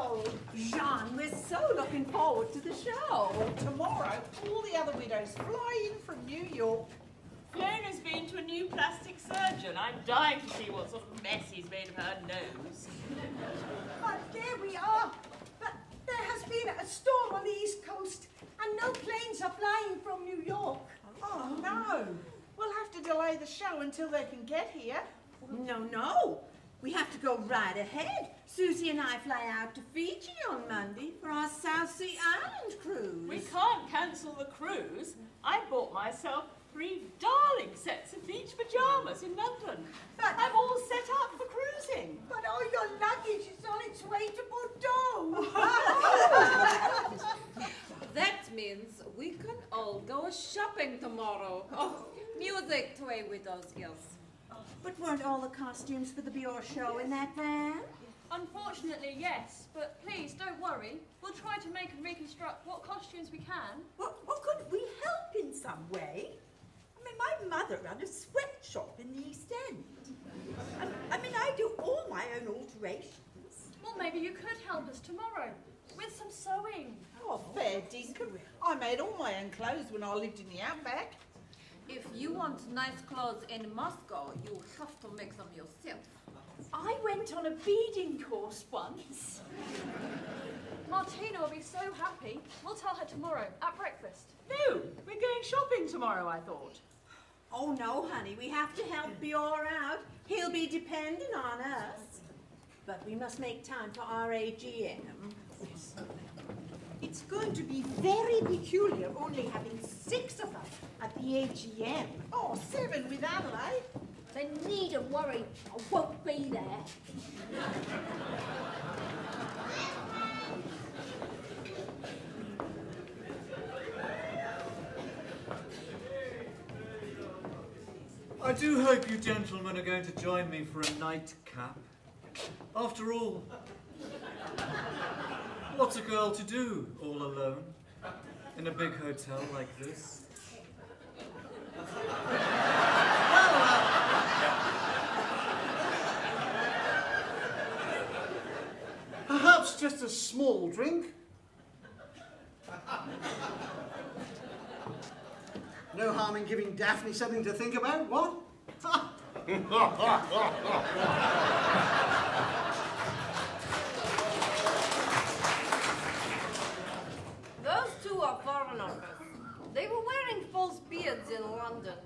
Jean, we're so looking forward to the show. Tomorrow, all the other widows fly in from New York. Fiona's been to a new plastic surgeon. I'm dying to see what sort of mess he's made of her nose. But there we are. A storm on the East Coast, and no planes are flying from New York. Oh, no. We'll have to delay the show until they can get here. No. We have to go right ahead. Susie and I fly out to Fiji on Monday for our South Sea Island cruise. We can't cancel the cruise. I bought myself 3 darling sets of beach pyjamas in London. I'm all set up for cruising. But all your luggage is on its way to Bordeaux. That means we can all go shopping tomorrow. Oh, music to a widow's ears. But weren't all the costumes for the Bior show in that van? Unfortunately, yes, but please don't worry. We'll try to make and reconstruct what costumes we can. Well, couldn't we help in some way? I mean, my mother ran a sweatshop in the East End. I do all my own alterations. Well, maybe you could help us tomorrow with some sewing. Oh, fair dinkum. I made all my own clothes when I lived in the outback. If you want nice clothes in Moscow, you have to make them yourself. I went on a beading course once. Martina will be so happy. We'll tell her tomorrow at breakfast. No, we're going shopping tomorrow, I thought. Oh, no, honey, we have to help Bior out. He'll be dependent on us. But we must make time for our AGM. It's going to be very peculiar only having 6 of us at the AGM. Oh, 7 with Adelaide. They needn't worry, I won't be there. I do hope you gentlemen are going to join me for a nightcap. After all, what's a girl to do all alone in a big hotel like this? Perhaps just a small drink. No harm in giving Daphne something to think about, what? Those 2 are foreigners. They were wearing false beards in London.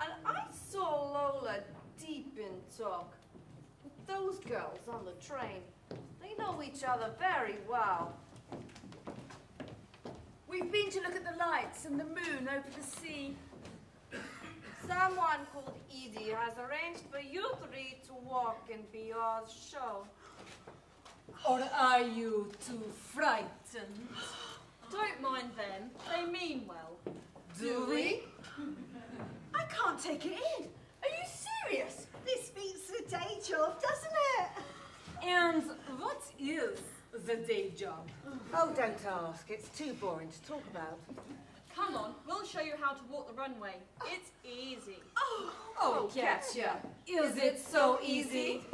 And I saw Lola deep in talk with those girls on the train. They know each other very well. We've been to look at the lights and the moon over the sea. Someone called Edie has arranged for you 3 to walk in Bior's show. Or are you too frightened? Don't mind them. They mean well. Do we? I can't take it in. Are you serious? This beats the day job, doesn't it? And what is the day job? Oh, don't ask. It's too boring to talk about. Come on, we'll show you how to walk the runway. It's easy. Oh, Katya, is it so easy?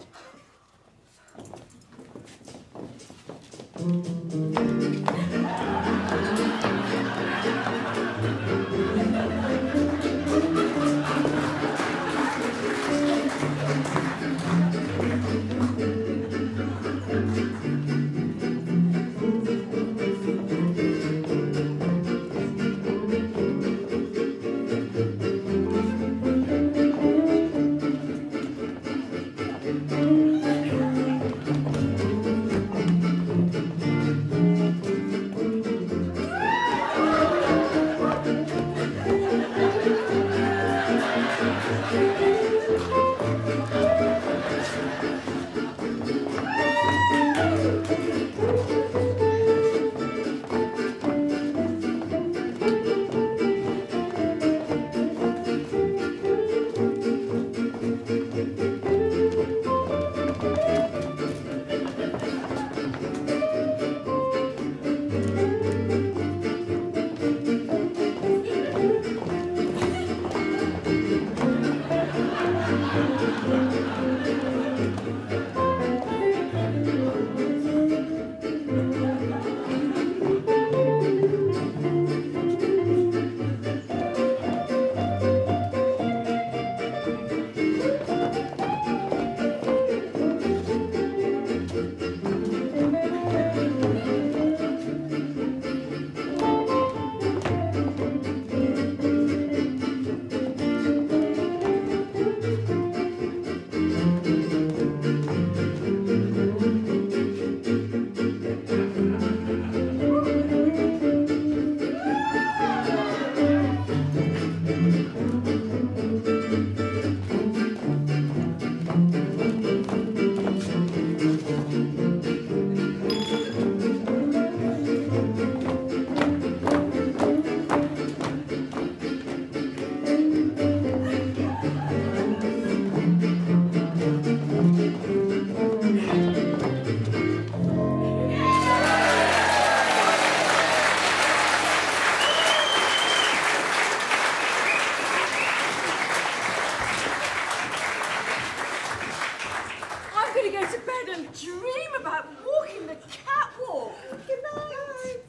dream about walking the catwalk. Good night.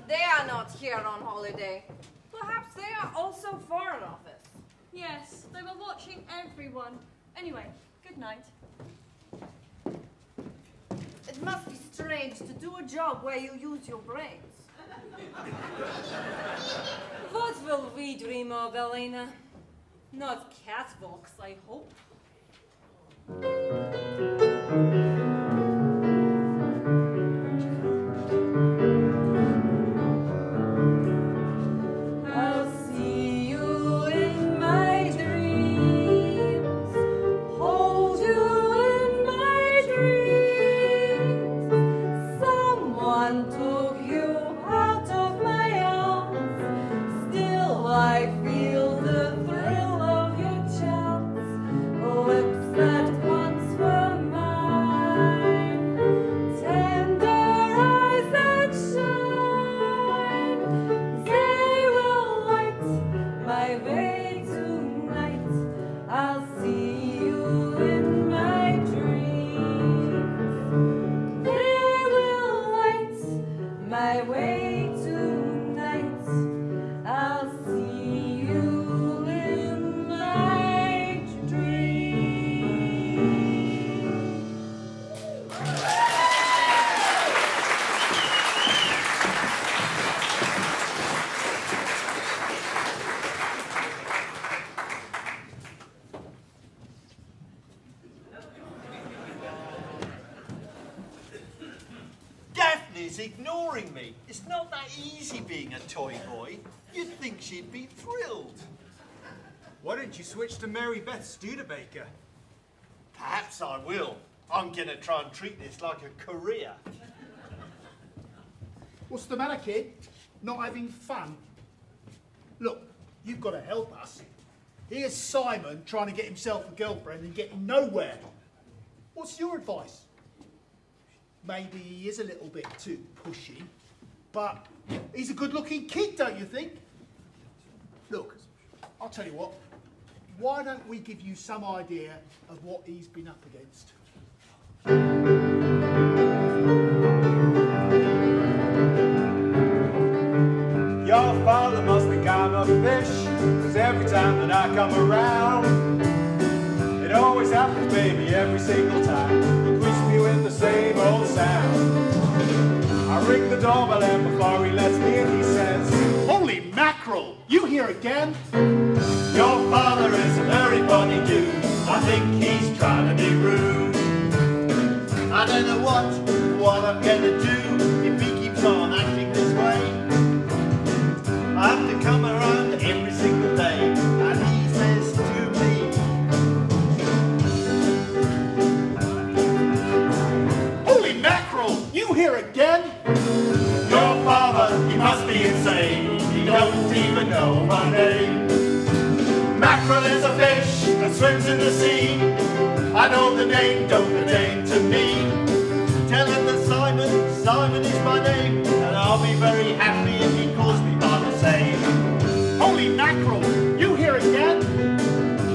They are not here on holiday. Perhaps they are also Foreign Office. Yes, they were watching everyone. Anyway, good night. It must be strange to do a job where you use your brains. What will we dream of, Elena? Not catwalks, I hope. I'll see you in my dreams, hold you in my dreams. Someone took you out of my arms, still I feel the thrill of your charms, lips that once were mine, tender eyes that shine. They will light my way tonight. I'll see you in my dreams. They will light my way tonight. I'll see you in my dreams. Daphne's ignoring me. It's not that easy being a toy boy. You'd think she'd be thrilled. Why don't you switch to Mary Beth Studebaker? Perhaps I will. I'm going to try and treat this like a career. What's the matter, kid? Not having fun? Look, you've got to help us. Here's Simon trying to get himself a girlfriend and getting nowhere. What's your advice? Maybe he is a little bit too pushy, but he's a good-looking kid, don't you think? Look, I'll tell you what. Why don't we give you some idea of what he's been up against? Your father must think I'm a fish, 'cause every time that I come around, it always happens, baby, every single time. You grease me with the same old sound. I ring the doorbell and before he lets me in, he says, "Holy mackerel, you here again?" Your father is a very funny dude. I think he's trying to be rude. I don't know what I'm going to do if he keeps on acting this way. I have to come around every single day, and he says to me, "Holy mackerel, you here again?" your father, he must be insane. He don't even know my name. Mackerel is a fish that swims in the sea. I know the name don't pertain to me. Tell him that Simon is my name, and I'll be very happy if he calls me by the same. "Holy mackerel, you here again?"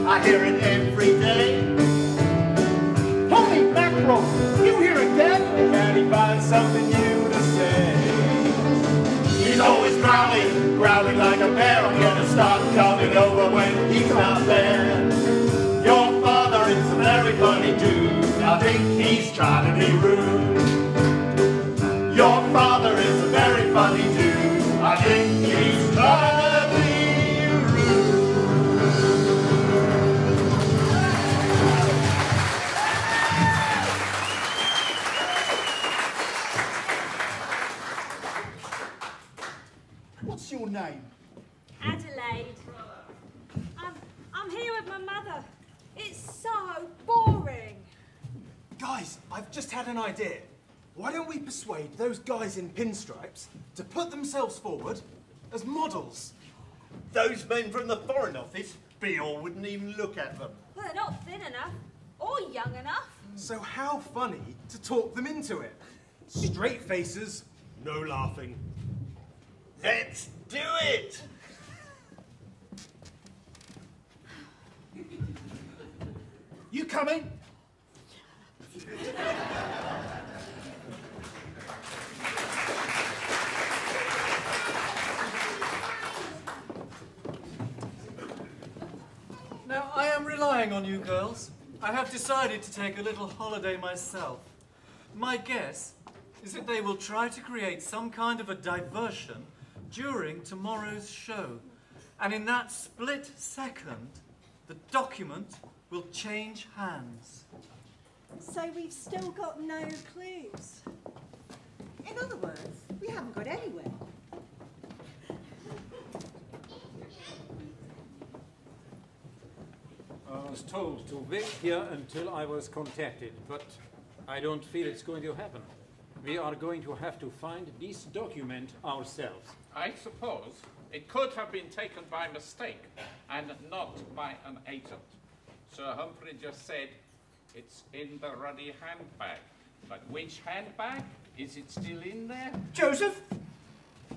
I hear it every day. "Holy mackerel, you here again?" Can he find something new to say? He's always growling like a bear. I'm gonna start coming over when he's not there. Your father is a very funny dude. I think he's trying to be rude. Your father is a very funny dude. I think he's trying to be What's your name? Adelaide. I'm here with my mother. It's so boring. Guys, I've just had an idea. Why don't we persuade those guys in pinstripes to put themselves forward as models? Those men from the Foreign Office, Bill wouldn't even look at them. Well, they're not thin enough or young enough. So how funny to talk them into it. Straight faces, no laughing. Let's do it! You coming? Now, I am relying on you girls. I have decided to take a little holiday myself. My guess is that they will try to create some kind of a diversion during tomorrow's show. And in that split second, the document will change hands. So we've still got no clues. In other words, we haven't got anywhere. I was told to wait here until I was contacted, but I don't feel it's going to happen. We are going to have to find this document ourselves. I suppose it could have been taken by mistake and not by an agent. Sir Humphrey just said it's in the ruddy handbag. But which handbag? Is it still in there? Joseph,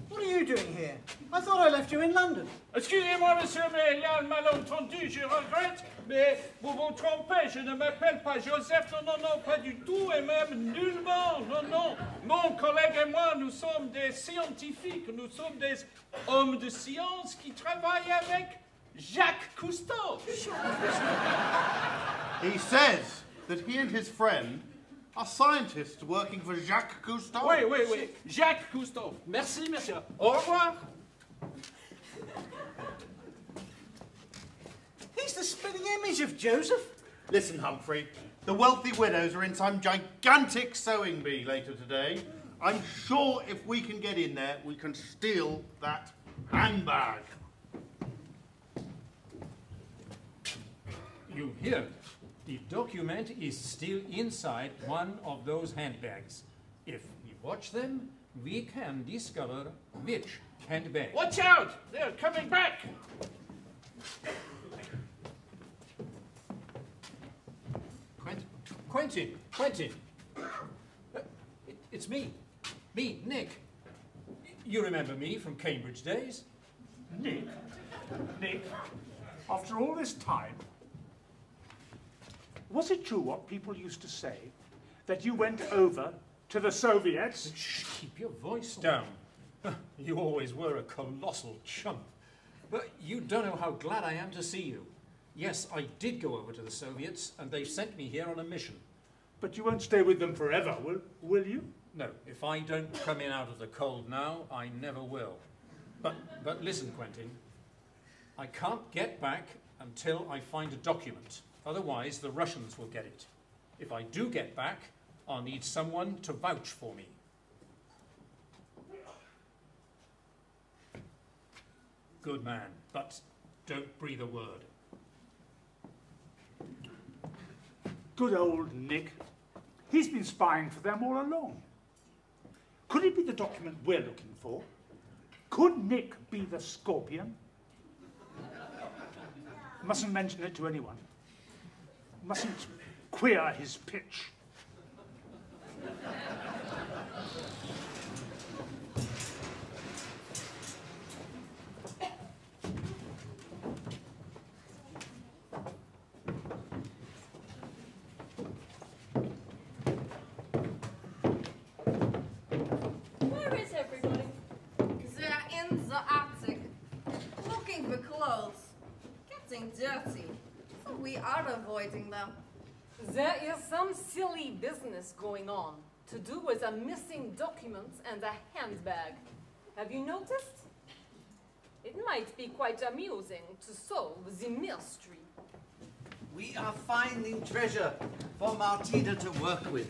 what are you doing here? I thought I left you in London. Excusez-moi, monsieur, mais il y a un malentendu, je regrette, mais vous vous trompez, je ne m'appelle pas Joseph, non, non, non, pas du tout, et même nullement, non, non. Mon collègue et moi, nous sommes des scientifiques, nous sommes des hommes de science qui travaillent avec Jacques Cousteau. He says that he and his friend are scientists working for Jacques Cousteau. Oui, oui, oui. Jacques Cousteau. Merci, monsieur. Au revoir. He's the spitting image of Joseph. Listen, Humphrey, the wealthy widows are in some gigantic sewing bee later today. I'm sure if we can get in there, we can steal that handbag. You hear? The document is still inside one of those handbags. If we watch them, we can discover which handbag. Watch out! They're coming back! Quentin! It's me, Nick. You remember me from Cambridge days? Nick, after all this time, was it true what people used to say, that you went over to the Soviets? Shh, keep your voice down. You always were a colossal chump. But you don't know how glad I am to see you. Yes, I did go over to the Soviets, and they sent me here on a mission. But you won't stay with them forever, will you? No, if I don't come in out of the cold now, I never will. But listen, Quentin, I can't get back until I find a document. Otherwise, the Russians will get it. If I do get back, I'll need someone to vouch for me. Good man, but don't breathe a word. Good old Nick. He's been spying for them all along. Could it be the document we're looking for? Could Nick be the Scorpion? Mustn't mention it to anyone. Mustn't queer his pitch. Where is everybody? They're in the attic, looking for clothes, getting dirty. So we are avoiding them. There is some silly business going on to do with a missing document and a handbag. Have you noticed? It might be quite amusing to solve the mystery. We are finding treasure for Martina to work with.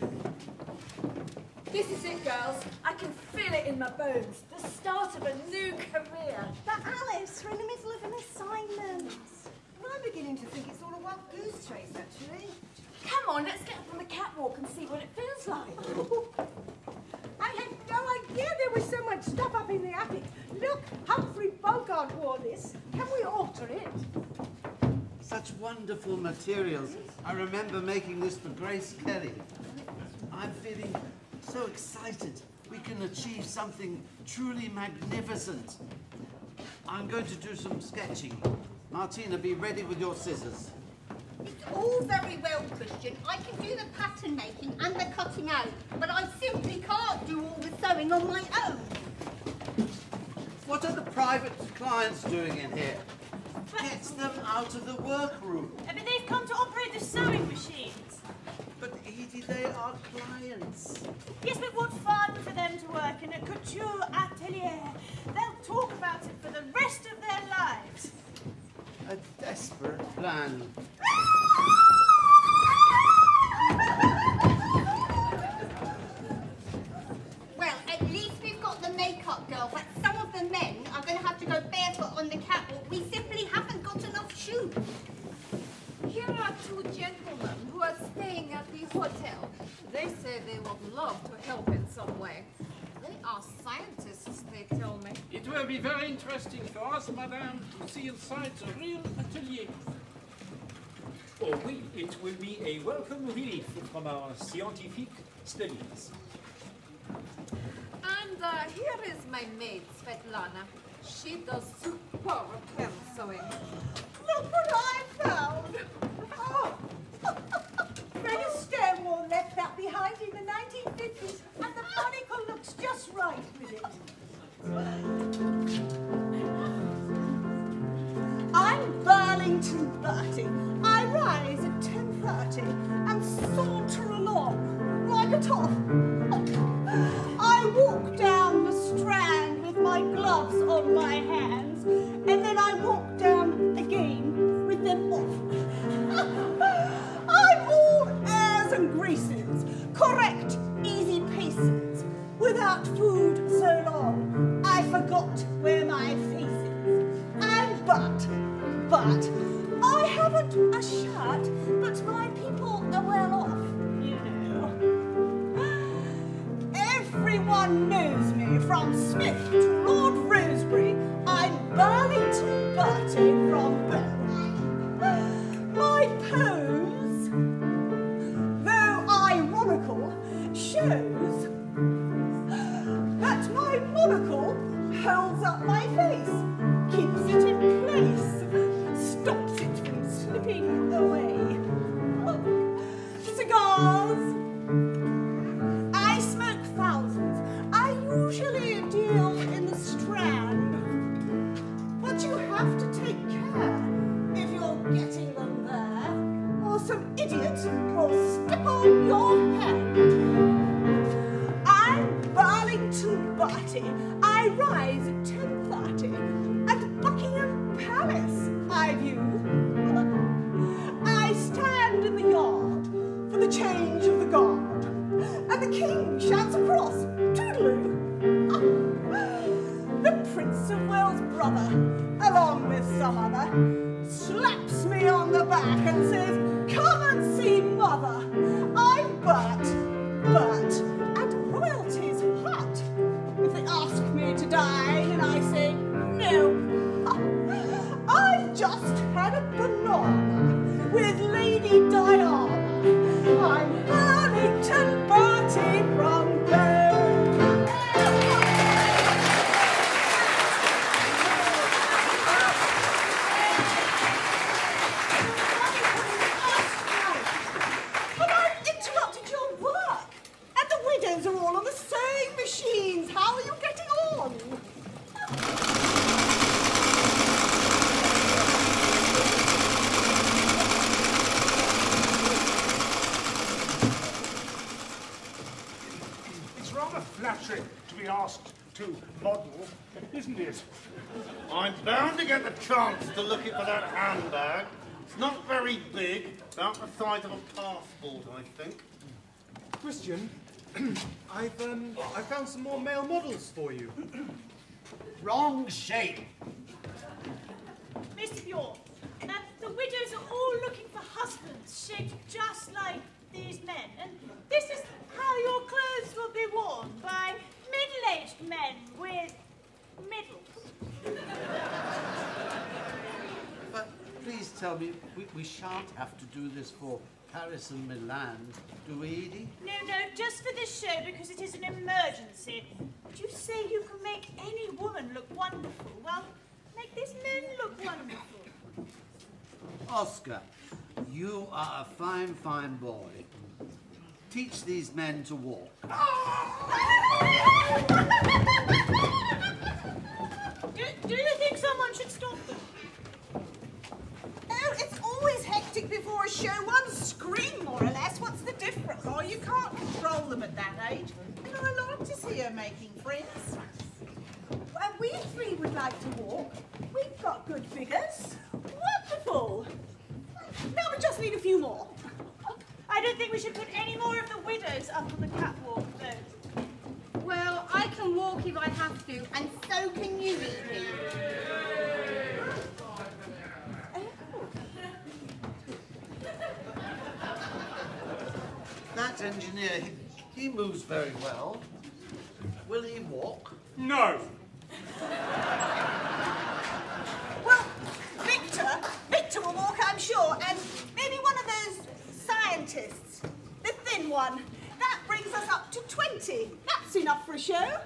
This is it, girls. I can feel it in my bones. The start of a new career. But Alice, we're in the middle of an assignment. Well, I'm beginning to think it's all a wild goose chase, actually. Come on, let's get up on the catwalk and see what it feels like. I had no idea there was so much stuff up in the attic. Look, Humphrey Bogart wore this. Can we alter it? Such wonderful materials. I remember making this for Grace Kelly. I'm feeling so excited. We can achieve something truly magnificent. I'm going to do some sketching. Martina, be ready with your scissors. It's all very well version, I can do the pattern making and the cutting out, but I simply can't do all the sewing on my own. What are the private clients doing in here? Get them out of the workroom. But they've come to operate the sewing machines. But Edie, they are clients. Yes, but what fun for them to work in a couture atelier. They'll talk about it for the rest of their lives. A desperate plan. Well, at least we've got the makeup girl, but some of the men are going to have to go barefoot on the catwalk. We simply haven't got enough shoes. Here are two gentlemen who are staying at the hotel. They say they would love to help in some way. They are scientists, they tell me. It will be very interesting for us, madame, to see inside the real atelier. Oh oui, it will be a welcome relief from our scientific studies. And here is my maid, Svetlana. She does superb pen sewing. Look what I found! Oh. Fred Astaire left that behind in the 1950s, and the monocle looks just right with it. I'm Burlington Bertie. I rise at 10:30 and saunter along like a top. I walk down the Strand with my gloves on my hands, and then I walk down again with them off. I'm all airs and graces, correct, easy paces. Without food so long, I forgot where my face is. And but, I haven't a shirt, but my people are well off, you know. Everyone knows me, from Smith to Lord Rosebery. I'm Burlington Bertie from Bell. My pose, though ironical, shows that my monocle holds up my face, keeps it in place, stops it from slipping away. Cigars. I smoke thousands. I usually deal in the Strand. But you have to take care if you're getting them there, or some idiot will step on your hand. I'm Burlington Bertie. I rise at 10:30 at Buckingham Palace, I view. I stand in the yard for the change of the guard, and the king shouts across, "Toodaloo!" The Prince of Wales' brother, along with some other, slaps me on the back and says, "Come and see mother. I'm Bert, and royalty's hot. If they ask me to dine and I say no, I've just had a banana with Lady Diana. I'm Burlington Bertie from Bell." But I've interrupted your work, and the widows are all on the sewing machines. How are you getting on? It's rather flattering to be asked to model, isn't it? I'm bound to get the chance to look at for that handbag. It's not very big, about the size of a passport, I think. Christian, I've found some more male models for you. Wrong shape. Mr. Bjorn, the widows are all looking for husbands shaped just like these men, and this is how your clothes will be worn by middle-aged men with middles. But please tell me, we shan't have to do this for Paris and Milan, do we, Edie? No, just for this show, because it is an emergency. But you say you can make any woman look wonderful. Well, make these men look wonderful. Oscar, You are a fine, fine boy. Teach these men to walk. Do you think someone should stop them? Oh, it's always hectic before a show. One scream, more or less. What's the difference? Oh, you can't control them at that age. And I like to see her making friends. And we three would like to walk. We've got good figures. Wonderful. Now we just need a few more. I don't think we should put any more of the widows up on the catwalk, though. Well, I can walk if I have to, and so can you, Evie. That engineer, he moves very well. Will he walk? No. Well, Victor will walk, I'm sure, and maybe one of those scientists, the thin one. That brings us up to 20. That's enough for a show.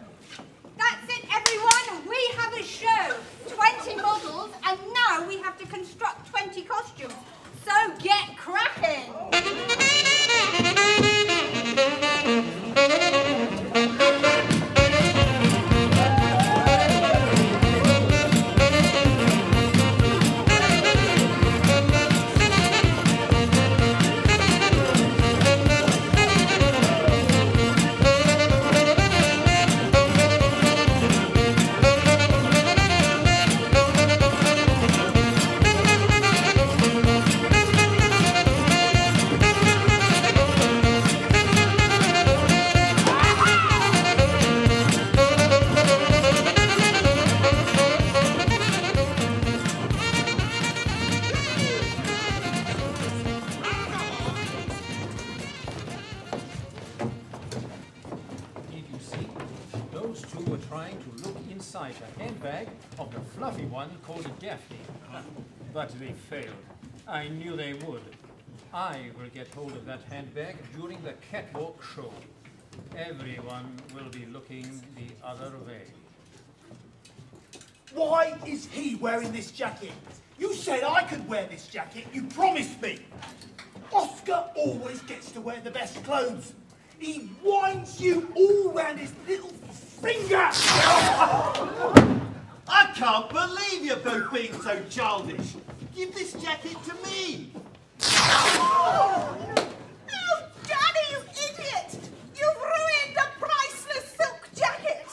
That's it, everyone. We have a show. 20 models, and now we have to construct 20 costumes. So get cracking. But they failed. I knew they would. I will get hold of that handbag during the catwalk show. Everyone will be looking the other way. Why is he wearing this jacket? You said I could wear this jacket. You promised me. Oscar always gets to wear the best clothes. He winds you all round his little finger. I can't believe you're both being so childish. Give this jacket to me. Oh, Daddy, you idiot! You've ruined a priceless silk jacket.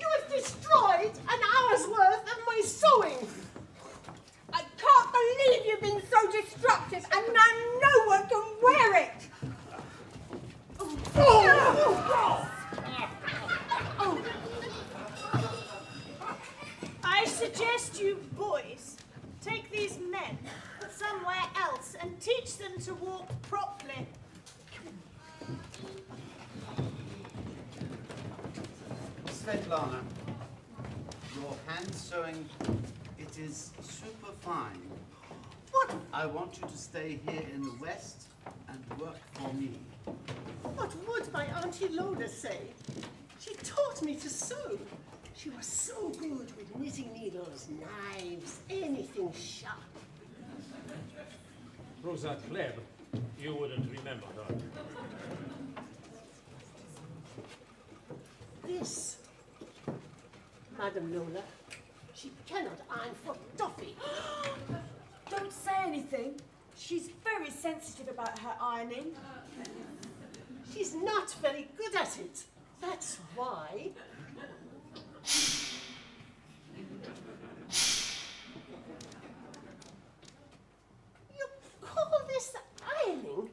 You have destroyed an hour's worth of my sewing. I can't believe you've been so destructive, and now no one can wear it. I suggest you boys take these men somewhere else and teach them to walk properly. Svetlana, your hand sewing, it is super fine. What? I want you to stay here in the West and work for me. What would my Auntie Lola say? She taught me to sew. She was so good with knitting needles, knives, anything sharp. Rosa Klebb, you wouldn't remember her. This, Madame Lola, she cannot iron for Duffy. Don't say anything. She's very sensitive about her ironing. She's not very good at it. That's why. You call this ironing?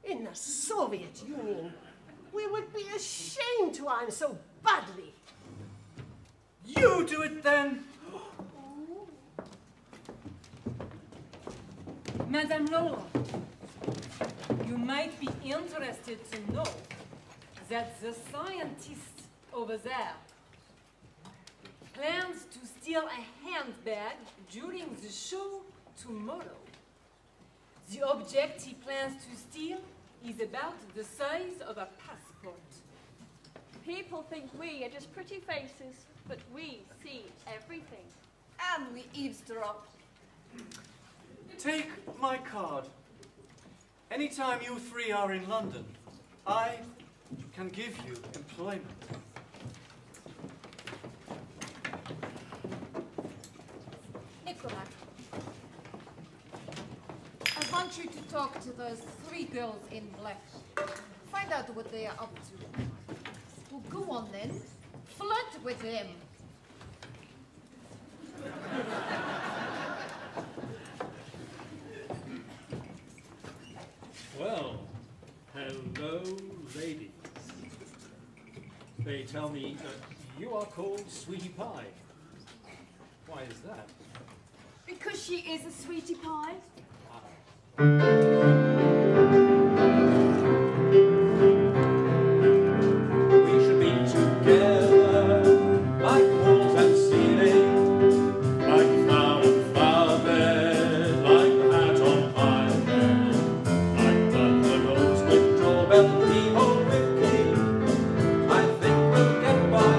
In the Soviet Union, we would be ashamed to iron so badly. You do it then. Madame Lola, you might be interested to know that the scientist over there plans to steal a handbag during the show tomorrow. The object he plans to steal is about the size of a passport. People think we are just pretty faces, but we see everything. And we eavesdrop. Take my card. Anytime you three are in London, I can give you employment. Nicola, I want you to talk to those 3 girls in black. Find out what they are up to. Well, go on then. Flirt with them. Well, hello, ladies. They tell me that you are called Sweetie Pie. Why is that? Because she is a sweetie pie. We should be together, like walls and ceiling, like a flower and flower bed, like the hat on my head, like bungalows with doorbell, people with key. I think we'll get by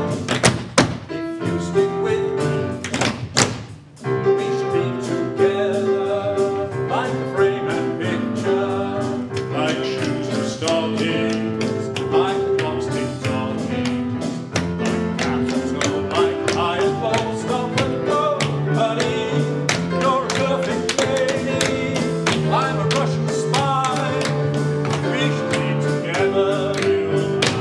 if you stick with me. We should be together, like a frame and picture, like shoes and stockings, like constant talking, like caps and toe, like high and low, stop and go, honey, you're a perfect lady, I'm a Russian spy, we should be together, you and I.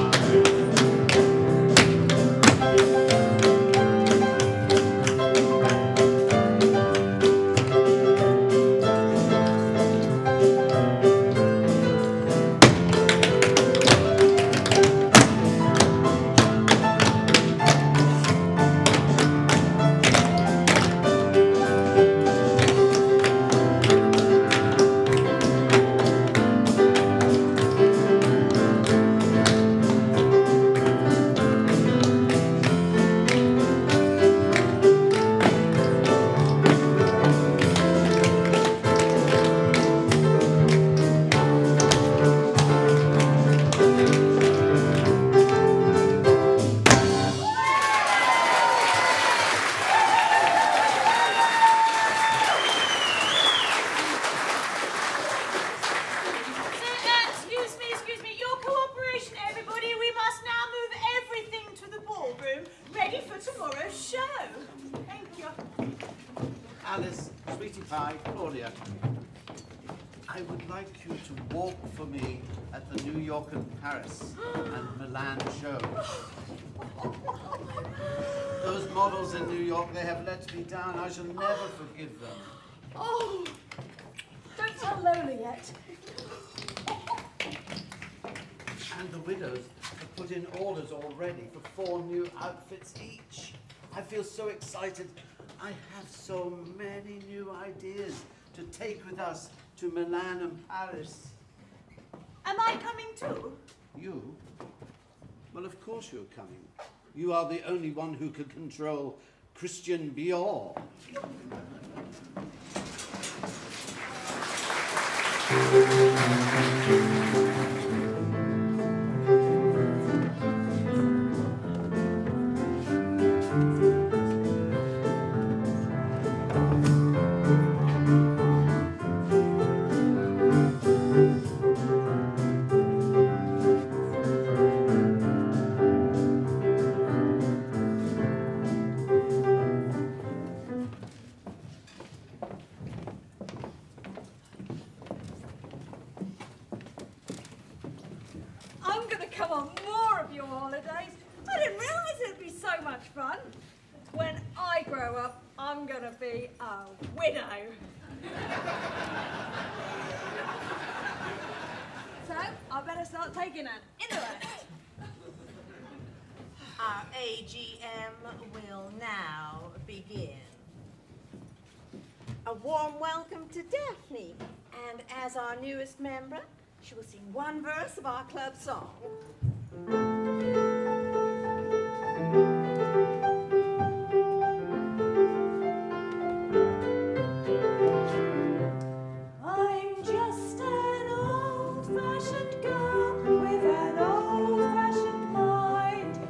Excuse me, your cooperation, everybody. We must now move everything to the ballroom, ready for tomorrow's show. Thank you. Alice, Sweetie Pie, Claudia, I would like you to walk for me at the New York and Paris and Milan show. Those models in New York, they have let me down. I shall never forgive them. Oh, don't tell Lola yet. And the widows have put in orders already for 4 new outfits each. I feel so excited. I have so many new ideas to take with us to Milan and Paris. Am I coming too? You? Well, of course you're coming. You are the only one who can control Christian Dior. I'm going to come on more of your holidays. I didn't realise it'd be so much fun. When I grow up, I'm going to be a widow. So, I better start taking an interest. Our AGM will now begin. A warm welcome to Daphne, and as our newest member, she will sing 1 verse of our club song. I'm just an old-fashioned girl with an old-fashioned mind.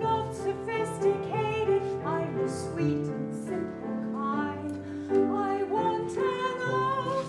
Not sophisticated, I'm the sweet and simple kind. I want an old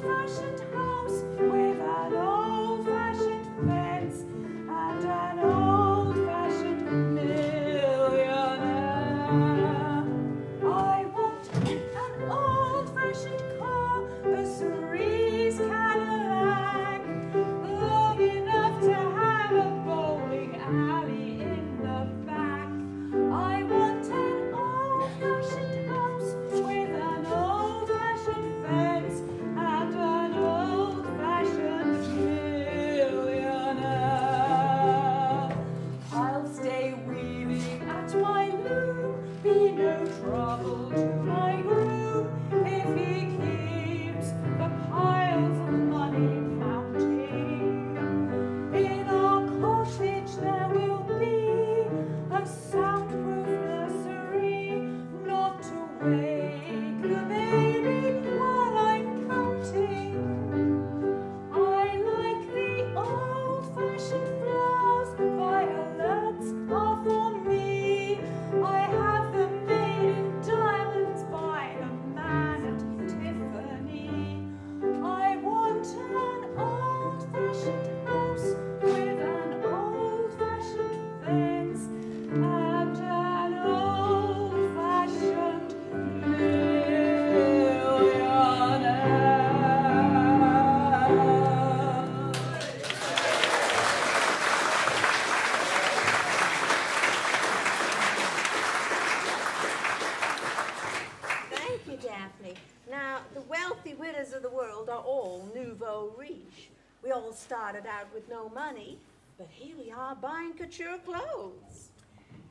so riche. We all started out with no money, but here we are buying couture clothes.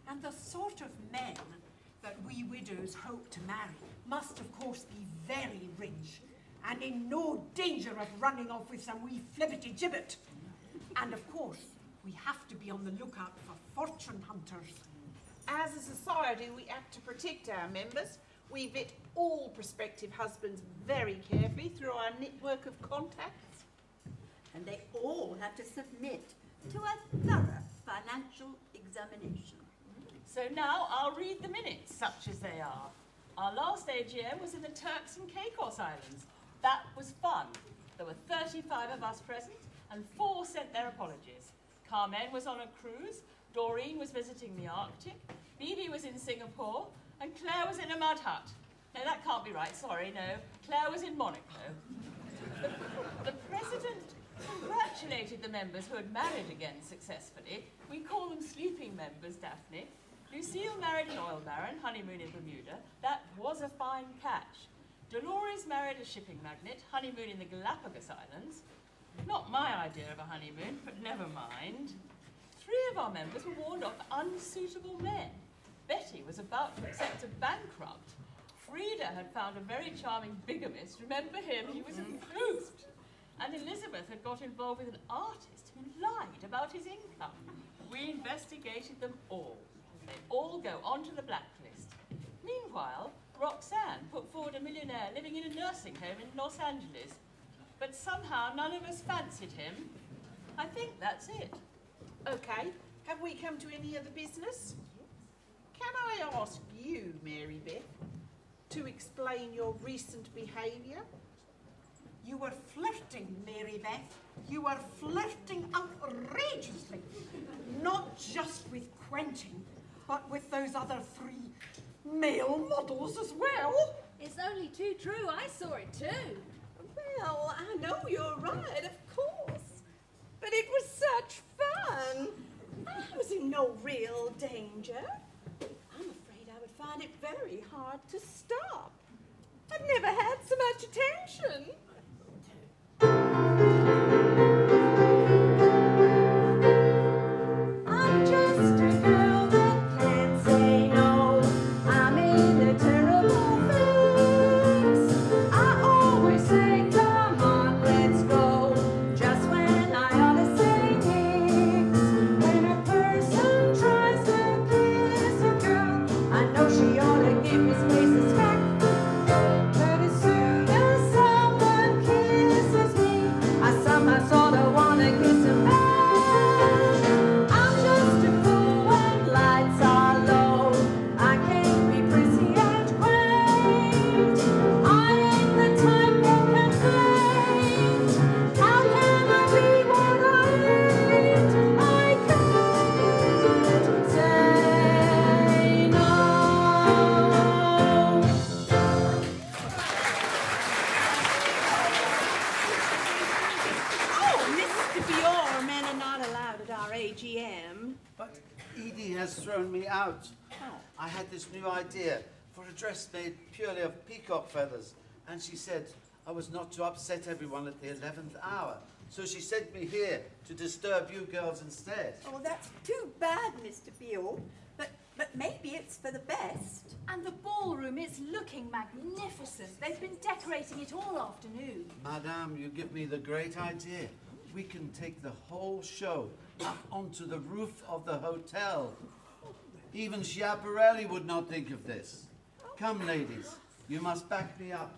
And the sort of men that we widows hope to marry must, of course, be very rich and in no danger of running off with some wee flibbity-gibbet. And, of course, we have to be on the lookout for fortune hunters. As a society, we act to protect our members. We vet all prospective husbands very carefully through our network of contacts. And they all have to submit to a thorough financial examination. So now I'll read the minutes, such as they are. Our last AGM was in the Turks and Caicos Islands. That was fun. There were 35 of us present, and 4 sent their apologies. Carmen was on a cruise, Doreen was visiting the Arctic, Bibi was in Singapore, and Claire was in a mud hut. No, that can't be right, sorry, no. Claire was in Monaco. The President congratulated the members who had married again successfully. We call them sleeping members, Daphne. Lucille married an oil baron, honeymoon in Bermuda. That was a fine catch. Dolores married a shipping magnate, honeymoon in the Galapagos Islands. Not my idea of a honeymoon, but never mind. 3 of our members were warned off unsuitable men. Betty was about to accept a bankrupt. Frida had found a very charming bigamist. Remember him? He was approved. And Elizabeth had got involved with an artist who lied about his income. We investigated them all. They all go onto the blacklist. Meanwhile, Roxanne put forward a millionaire living in a nursing home in Los Angeles. But somehow none of us fancied him. I think that's it. Okay, have we come to any other business? Can I ask you, Mary Beth, to explain your recent behaviour? You were flirting, Mary Beth. You were flirting outrageously. Not just with Quentin, but with those other 3 male models as well. It's only too true. I saw it too. Well, I know you're right, of course. But it was such fun. I was in no real danger. I'm afraid I would find it very hard to stop. I've never had so much attention. I'm just a girl that can't say no. I'm in a terrible fix. I always say, come on, let's go. Just when I ought to say nix. When a person tries to kiss a girl, I know she ought to give his face a smack. But as soon as someone kisses me, I somehow sort of want to kiss him back. I'm just a fool when lights are low. I can't be prissy and quaint. I ain't the type that can faint. How can I be what I ain't? I can't say no. Oh, Mr. Bior, men are not allowed at our AGM. But Edie has thrown me out. I had this new idea for a dress made purely of peacock feathers, and she said I was not to upset everyone at the 11th hour. So she sent me here to disturb you girls instead. Oh, that's too bad, Mr. Beale. But maybe it's for the best. And the ballroom is looking magnificent. They've been decorating it all afternoon. Madame, you give me the great idea. We can take the whole show up onto the roof of the hotel. Even Schiaparelli would not think of this. Come, ladies, you must back me up.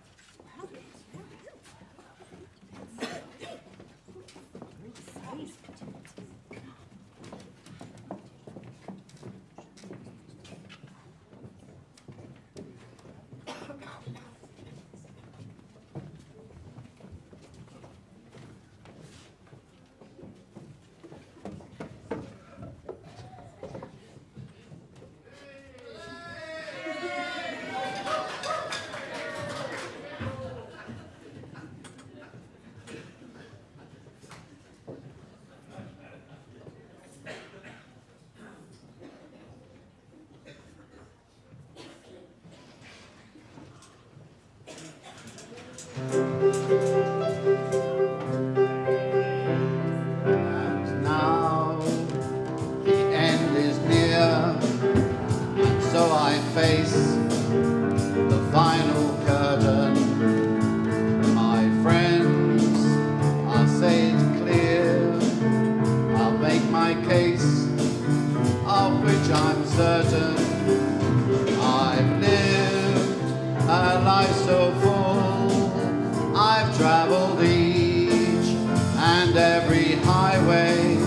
every highway,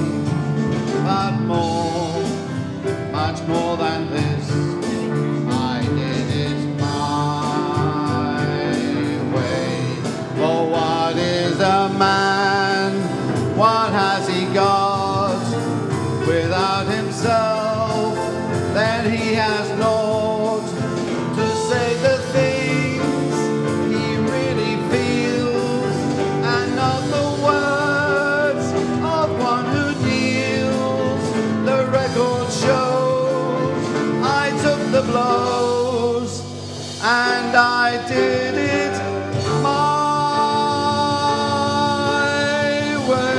but more, much more than this, I did it my way. For what is a man? What has he got? Without himself, then he has naught to say the things he really feels, and not the words of one who deals. The record shows I took the blows, and I did it my way.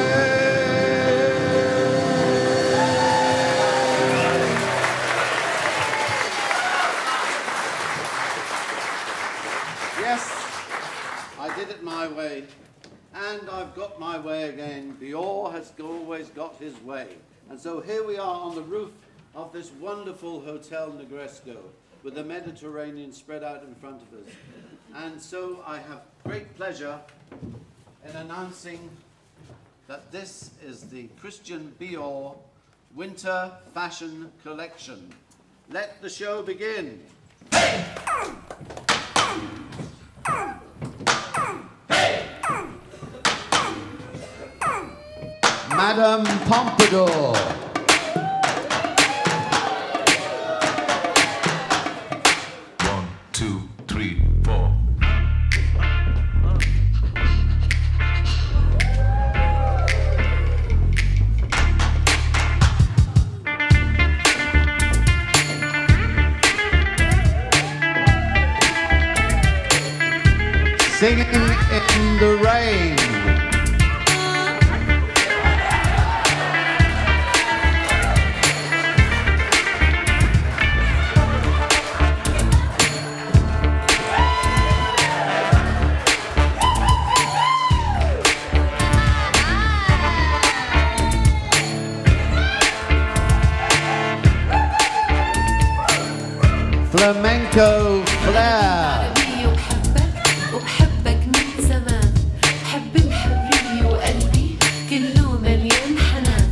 Yes, I did it my way, and I've got my way again. Bior has always got his way. And so here we are on the roof of this wonderful Hotel Negresco with the Mediterranean spread out in front of us. And so I have great pleasure in announcing that this is the Christian Bior Winter Fashion Collection. Let the show begin. Madame Pompadour. One, two, three, four. Singing in the rain. Flamenco flair. وبحبك من زمان، بحب الحرية وقلبي كله مليان حنان،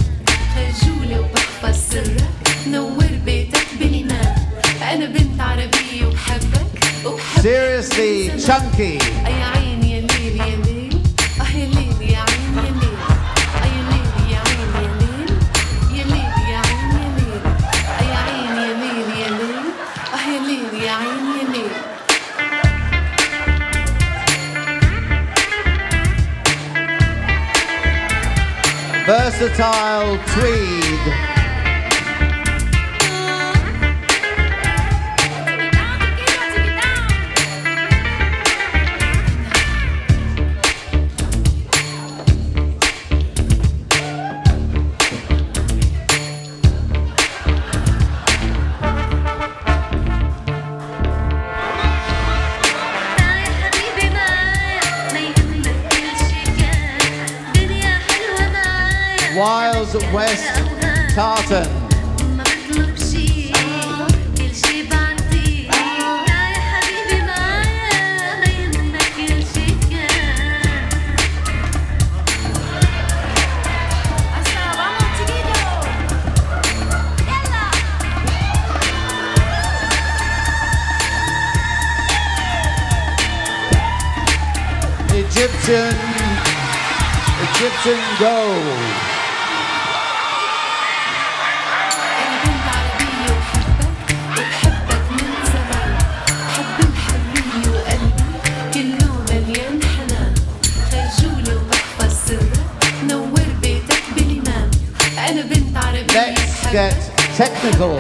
خجولة وبحفظ سرك، نور بيتك بالإيمان، أنا بنت عربية وبحبك وبحبك. Seriously chunky. يا عيني يا ليل يا ليل، يا ليل يا عين يا ليل، يا ليل يا عين يا ليل، يا ليل يا عين يا ليل، يا عين يا ليل يا ليل، يا ليل يا عين يا ليل. Versatile tweed. Wild West Tartan. Egyptian gold. Let's get technical.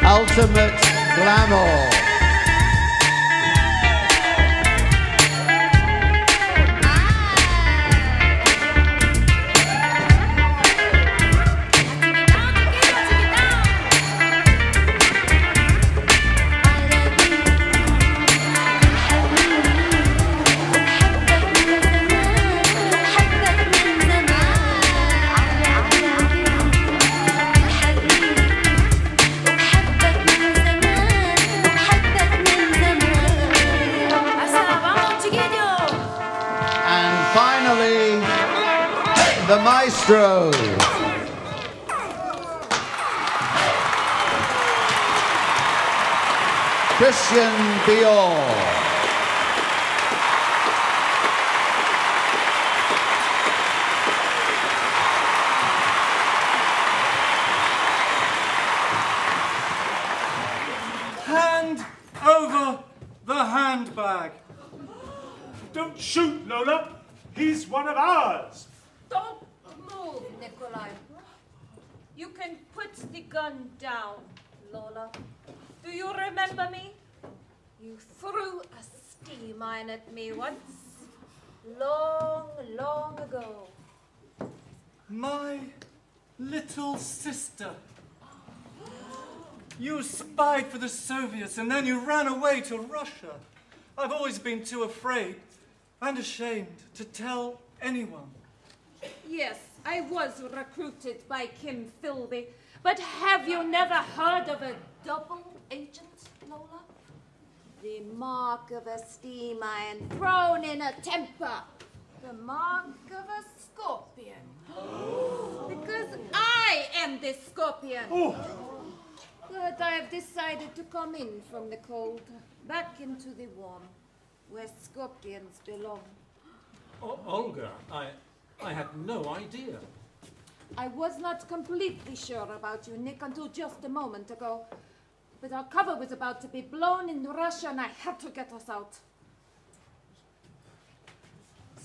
Ultimate glamour. the maestro. Christian Bior. Hand over the handbag. Don't shoot, Lola. He's one of ours. Don't move, Nikolai. You can put the gun down, Lola. Do you remember me? You threw a steam mine at me once, long, long ago. My little sister. You spied for the Soviets and then you ran away to Russia. I've always been too afraid and ashamed to tell anyone. Yes, I was recruited by Kim Philby, but have you never heard of a double agent, Lola? The mark of a steam iron thrown in a temper. The mark of a scorpion. Because I am the scorpion. But I have decided to come in from the cold, back into the warm, where scorpions belong. Olga, I had no idea. I was not completely sure about you, Nick, until just a moment ago. But our cover was about to be blown in Russia, and I had to get us out.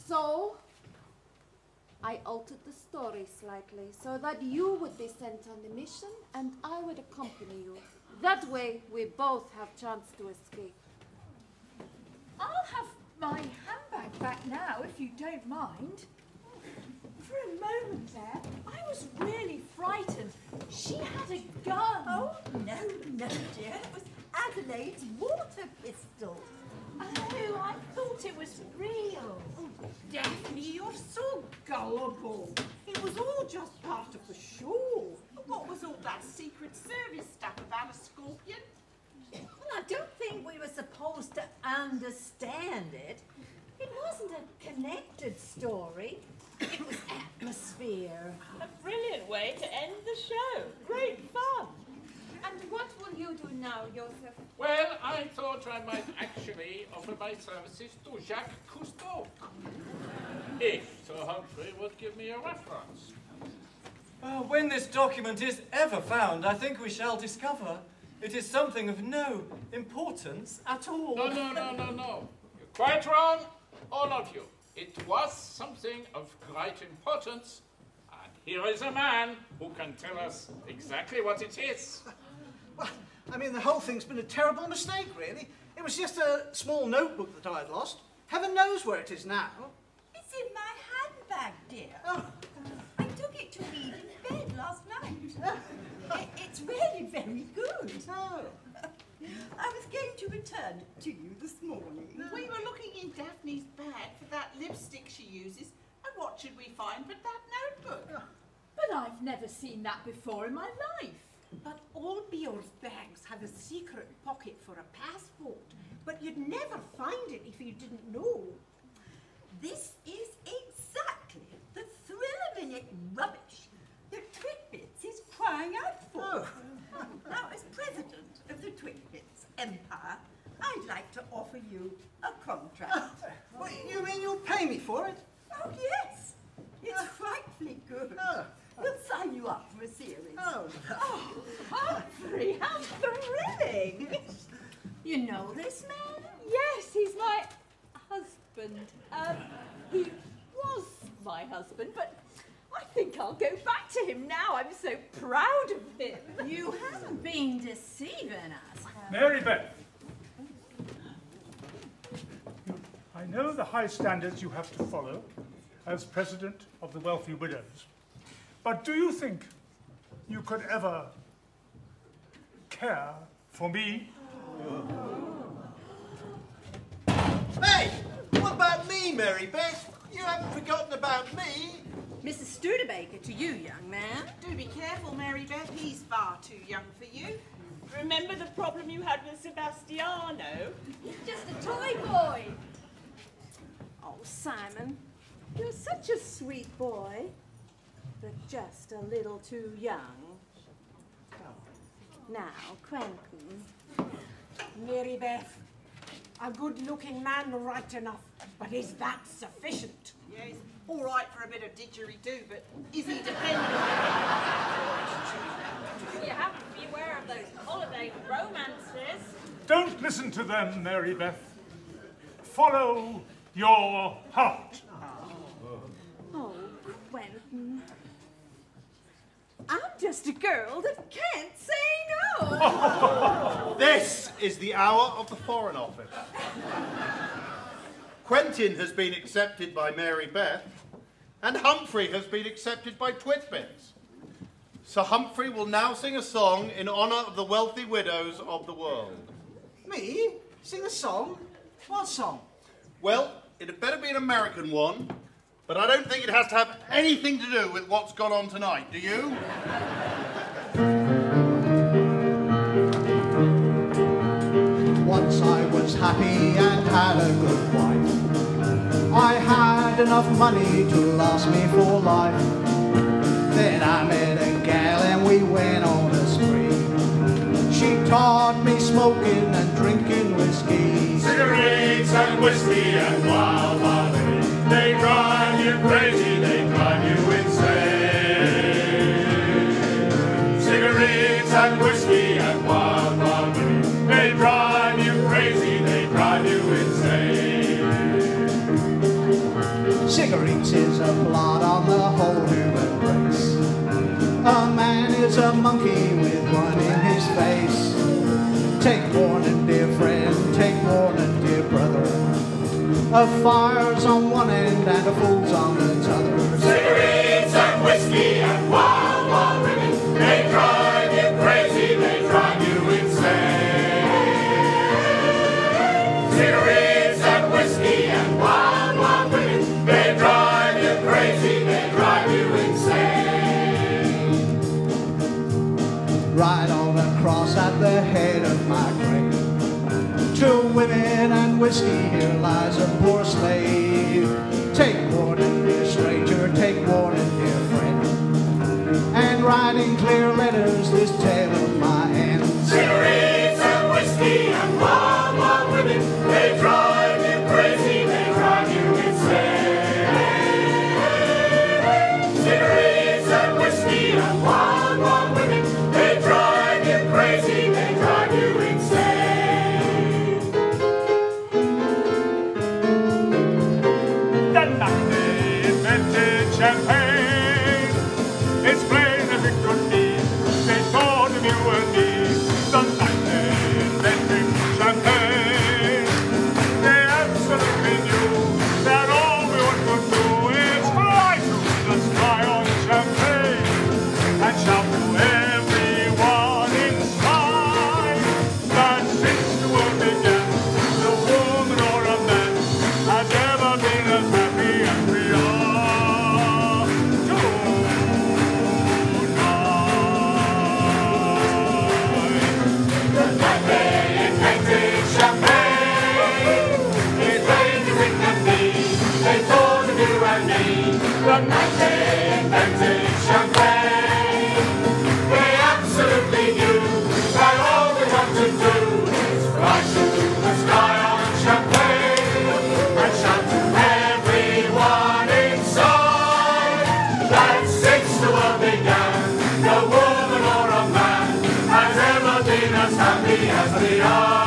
So, I altered the story slightly, so that you would be sent on the mission, and I would accompany you. That way, we both have chance to escape. I'll have my handbag back now, if you don't mind. For a moment there, I was really frightened. She had a gun. Oh, no, no, dear. It was Adelaide's water pistol. Oh, I thought it was real. Oh, Daphne, you're so gullible. It was all just part of the show. What was all that Secret Service stuff about a scorpion? Well, I don't think we were supposed to understand it. It wasn't a connected story. It was atmosphere. A brilliant way to end the show. Great fun. And what will you do now, Joseph? Well, I thought I might actually offer my services to Jacques Cousteau. If Sir Humphrey would give me a reference. When this document is ever found, I think we shall discover it is something of no importance at all. No. You're quite wrong, all of you. It was something of great importance. And here is a man who can tell us exactly what it is. Well, I mean, the whole thing's been a terrible mistake, really. It was just a small notebook that I had lost. Heaven knows where it is now. It's in my handbag, dear. Oh. I took it to read in bed last night. It's really very good. Oh. I was going to return it to you this morning. We were looking in Daphne's bag for that lipstick she uses, and what should we find but that notebook? But I've never seen that before in my life. But all Bior's bags have a secret pocket for a passport, but you'd never find it if you didn't know. This is exactly the thrill-a-minute rubbish that Twitbits is crying out for. Now, as president of the Twitbits Empire, I'd like to offer you a contract. What, you mean you'll pay me for it? Oh, yes. It's frightfully good. We'll sign you up for a series. Oh, Humphrey, how thrilling! You know this man? Yes, he's my husband. He was my husband, but I think I'll go back to him now. I'm so proud of him. You haven't been deceiving us, have you? Mary Beth, I know the high standards you have to follow as president of the Wealthy Widows, but do you think you could ever care for me? Hey, what about me, Mary Beth? You haven't forgotten about me. Mrs. Studebaker, to you, young man. Do be careful, Mary Beth. He's far too young for you. Remember the problem you had with Sebastiano? He's just a toy boy. Oh, Simon, you're such a sweet boy. but just a little too young. Now, Quentin. Mary Beth, a good-looking man right enough, but is that sufficient? Yes, all right for a bit of didgeridoo, but is he dependent? You have to be aware of those holiday romances. Don't listen to them, Mary Beth. Follow your heart. Oh, Quentin. I'm just a girl that can't say no. This is the hour of the Foreign Office. Quentin has been accepted by Mary Beth, and Humphrey has been accepted by Twitbits. Sir Humphrey will now sing a song in honour of the wealthy widows of the world. Me? Sing a song? What song? Well, it had better be an American one, but I don't think it has to have anything to do with what's gone on tonight, do you? Once I was happy and had a good wife. I had enough money to last me for life. Then I met a gal and we went on a spree. She taught me smoking and drinking whiskey. Cigarettes and whiskey and wild women, they drive you crazy, they drive you insane. Cigarettes and whiskey and wild women, they drive you crazy, they drive you insane. Cigarettes is a blot on the whole human race. A man is a monkey with one in his face. Take warning, dear friend, take warning, dear brother. A fire's on one end and a fool's on the t'other. Cigarettes and whiskey and wild, wild women, they drive you crazy, they drive you insane. Cigarettes and whiskey and wild, wild women, they drive you crazy, they drive you insane. Right on across at the head of my grave. To women and whiskey, here lies a poor slave. Take warning, dear stranger, take warning, dear friend. And write in clear letters this tale of my end. Cigarettes and whiskey and wild, wild women, they drive you crazy, they drive you insane. Cigarettes and whiskey and wild, wild women, they drive you crazy, they drive you insane. The night they invented champagne, it's plain as it could be, they thought of you and me. The night they invented champagne, they absolutely knew that all we want to do is fly through the sky on champagne and shout to everyone inside that since the world began, no woman or a man has ever been as happy as we are The night they invented champagne, it's plain as it can be, they thought of you and me. The night they invented champagne, they absolutely knew that all we want to do is fly to the sky on champagne and shout to everyone inside that since the world began, no woman or a man has ever been as happy as we are.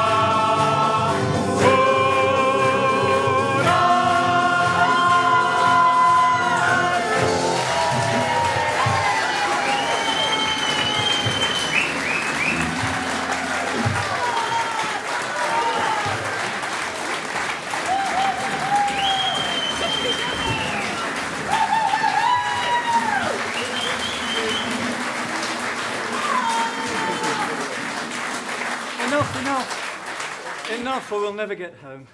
Enough, or we'll never get home.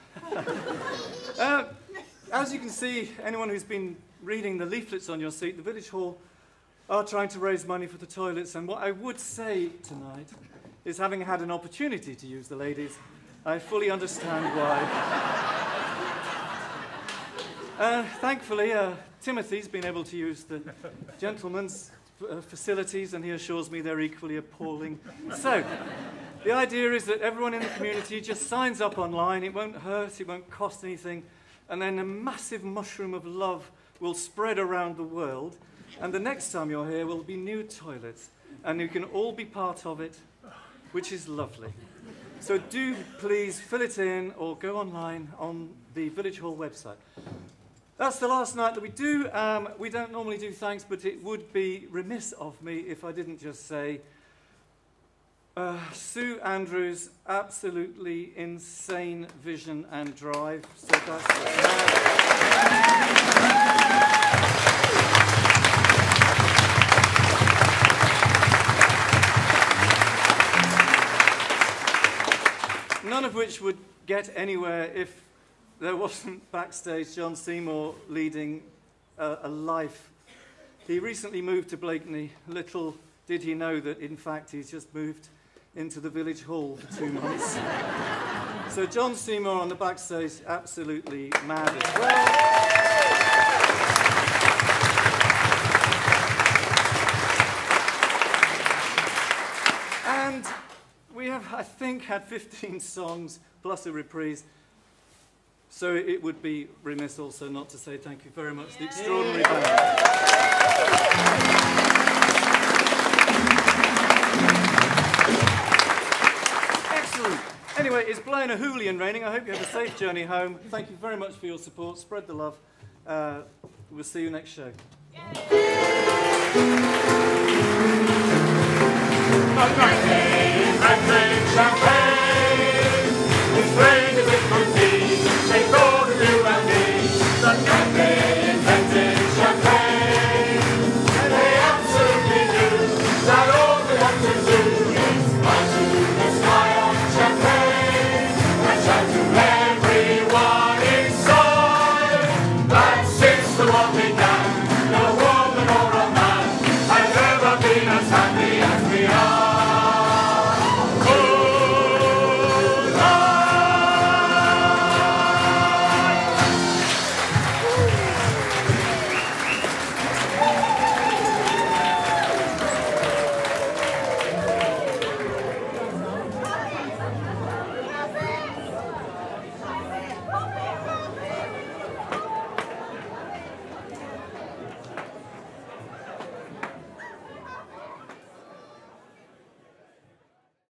As you can see, anyone who's been reading the leaflets on your seat, the village hall are trying to raise money for the toilets, and what I would say tonight is, having had an opportunity to use the ladies, I fully understand why. Thankfully, Timothy's been able to use the gentleman's facilities, and he assures me they're equally appalling. So, the idea is that everyone in the community just signs up online. It won't hurt, it won't cost anything, and then a massive mushroom of love will spread around the world, and the next time you're here will be new toilets, and you can all be part of it, which is lovely. So do please fill it in or go online on the Village Hall website. That's the last night that we do. We don't normally do thanks, but it would be remiss of me if I didn't just say Sue Andrews, absolutely insane vision and drive. So that's none of which would get anywhere if there wasn't backstage John Seymour leading a life. He recently moved to Blakeney. Little did he know that, in fact, he's just moved into the Village Hall for 2 months. So John Seymour on the backstage, absolutely mad as well. And we have, I think, had 15 songs plus a reprise. So it would be remiss also not to say thank you very much to the extraordinary band. Excellent. Anyway, it's blowing a hoolie and raining. I hope you have a safe journey home. Thank you very much for your support. Spread the love. We'll see you next show. Yay.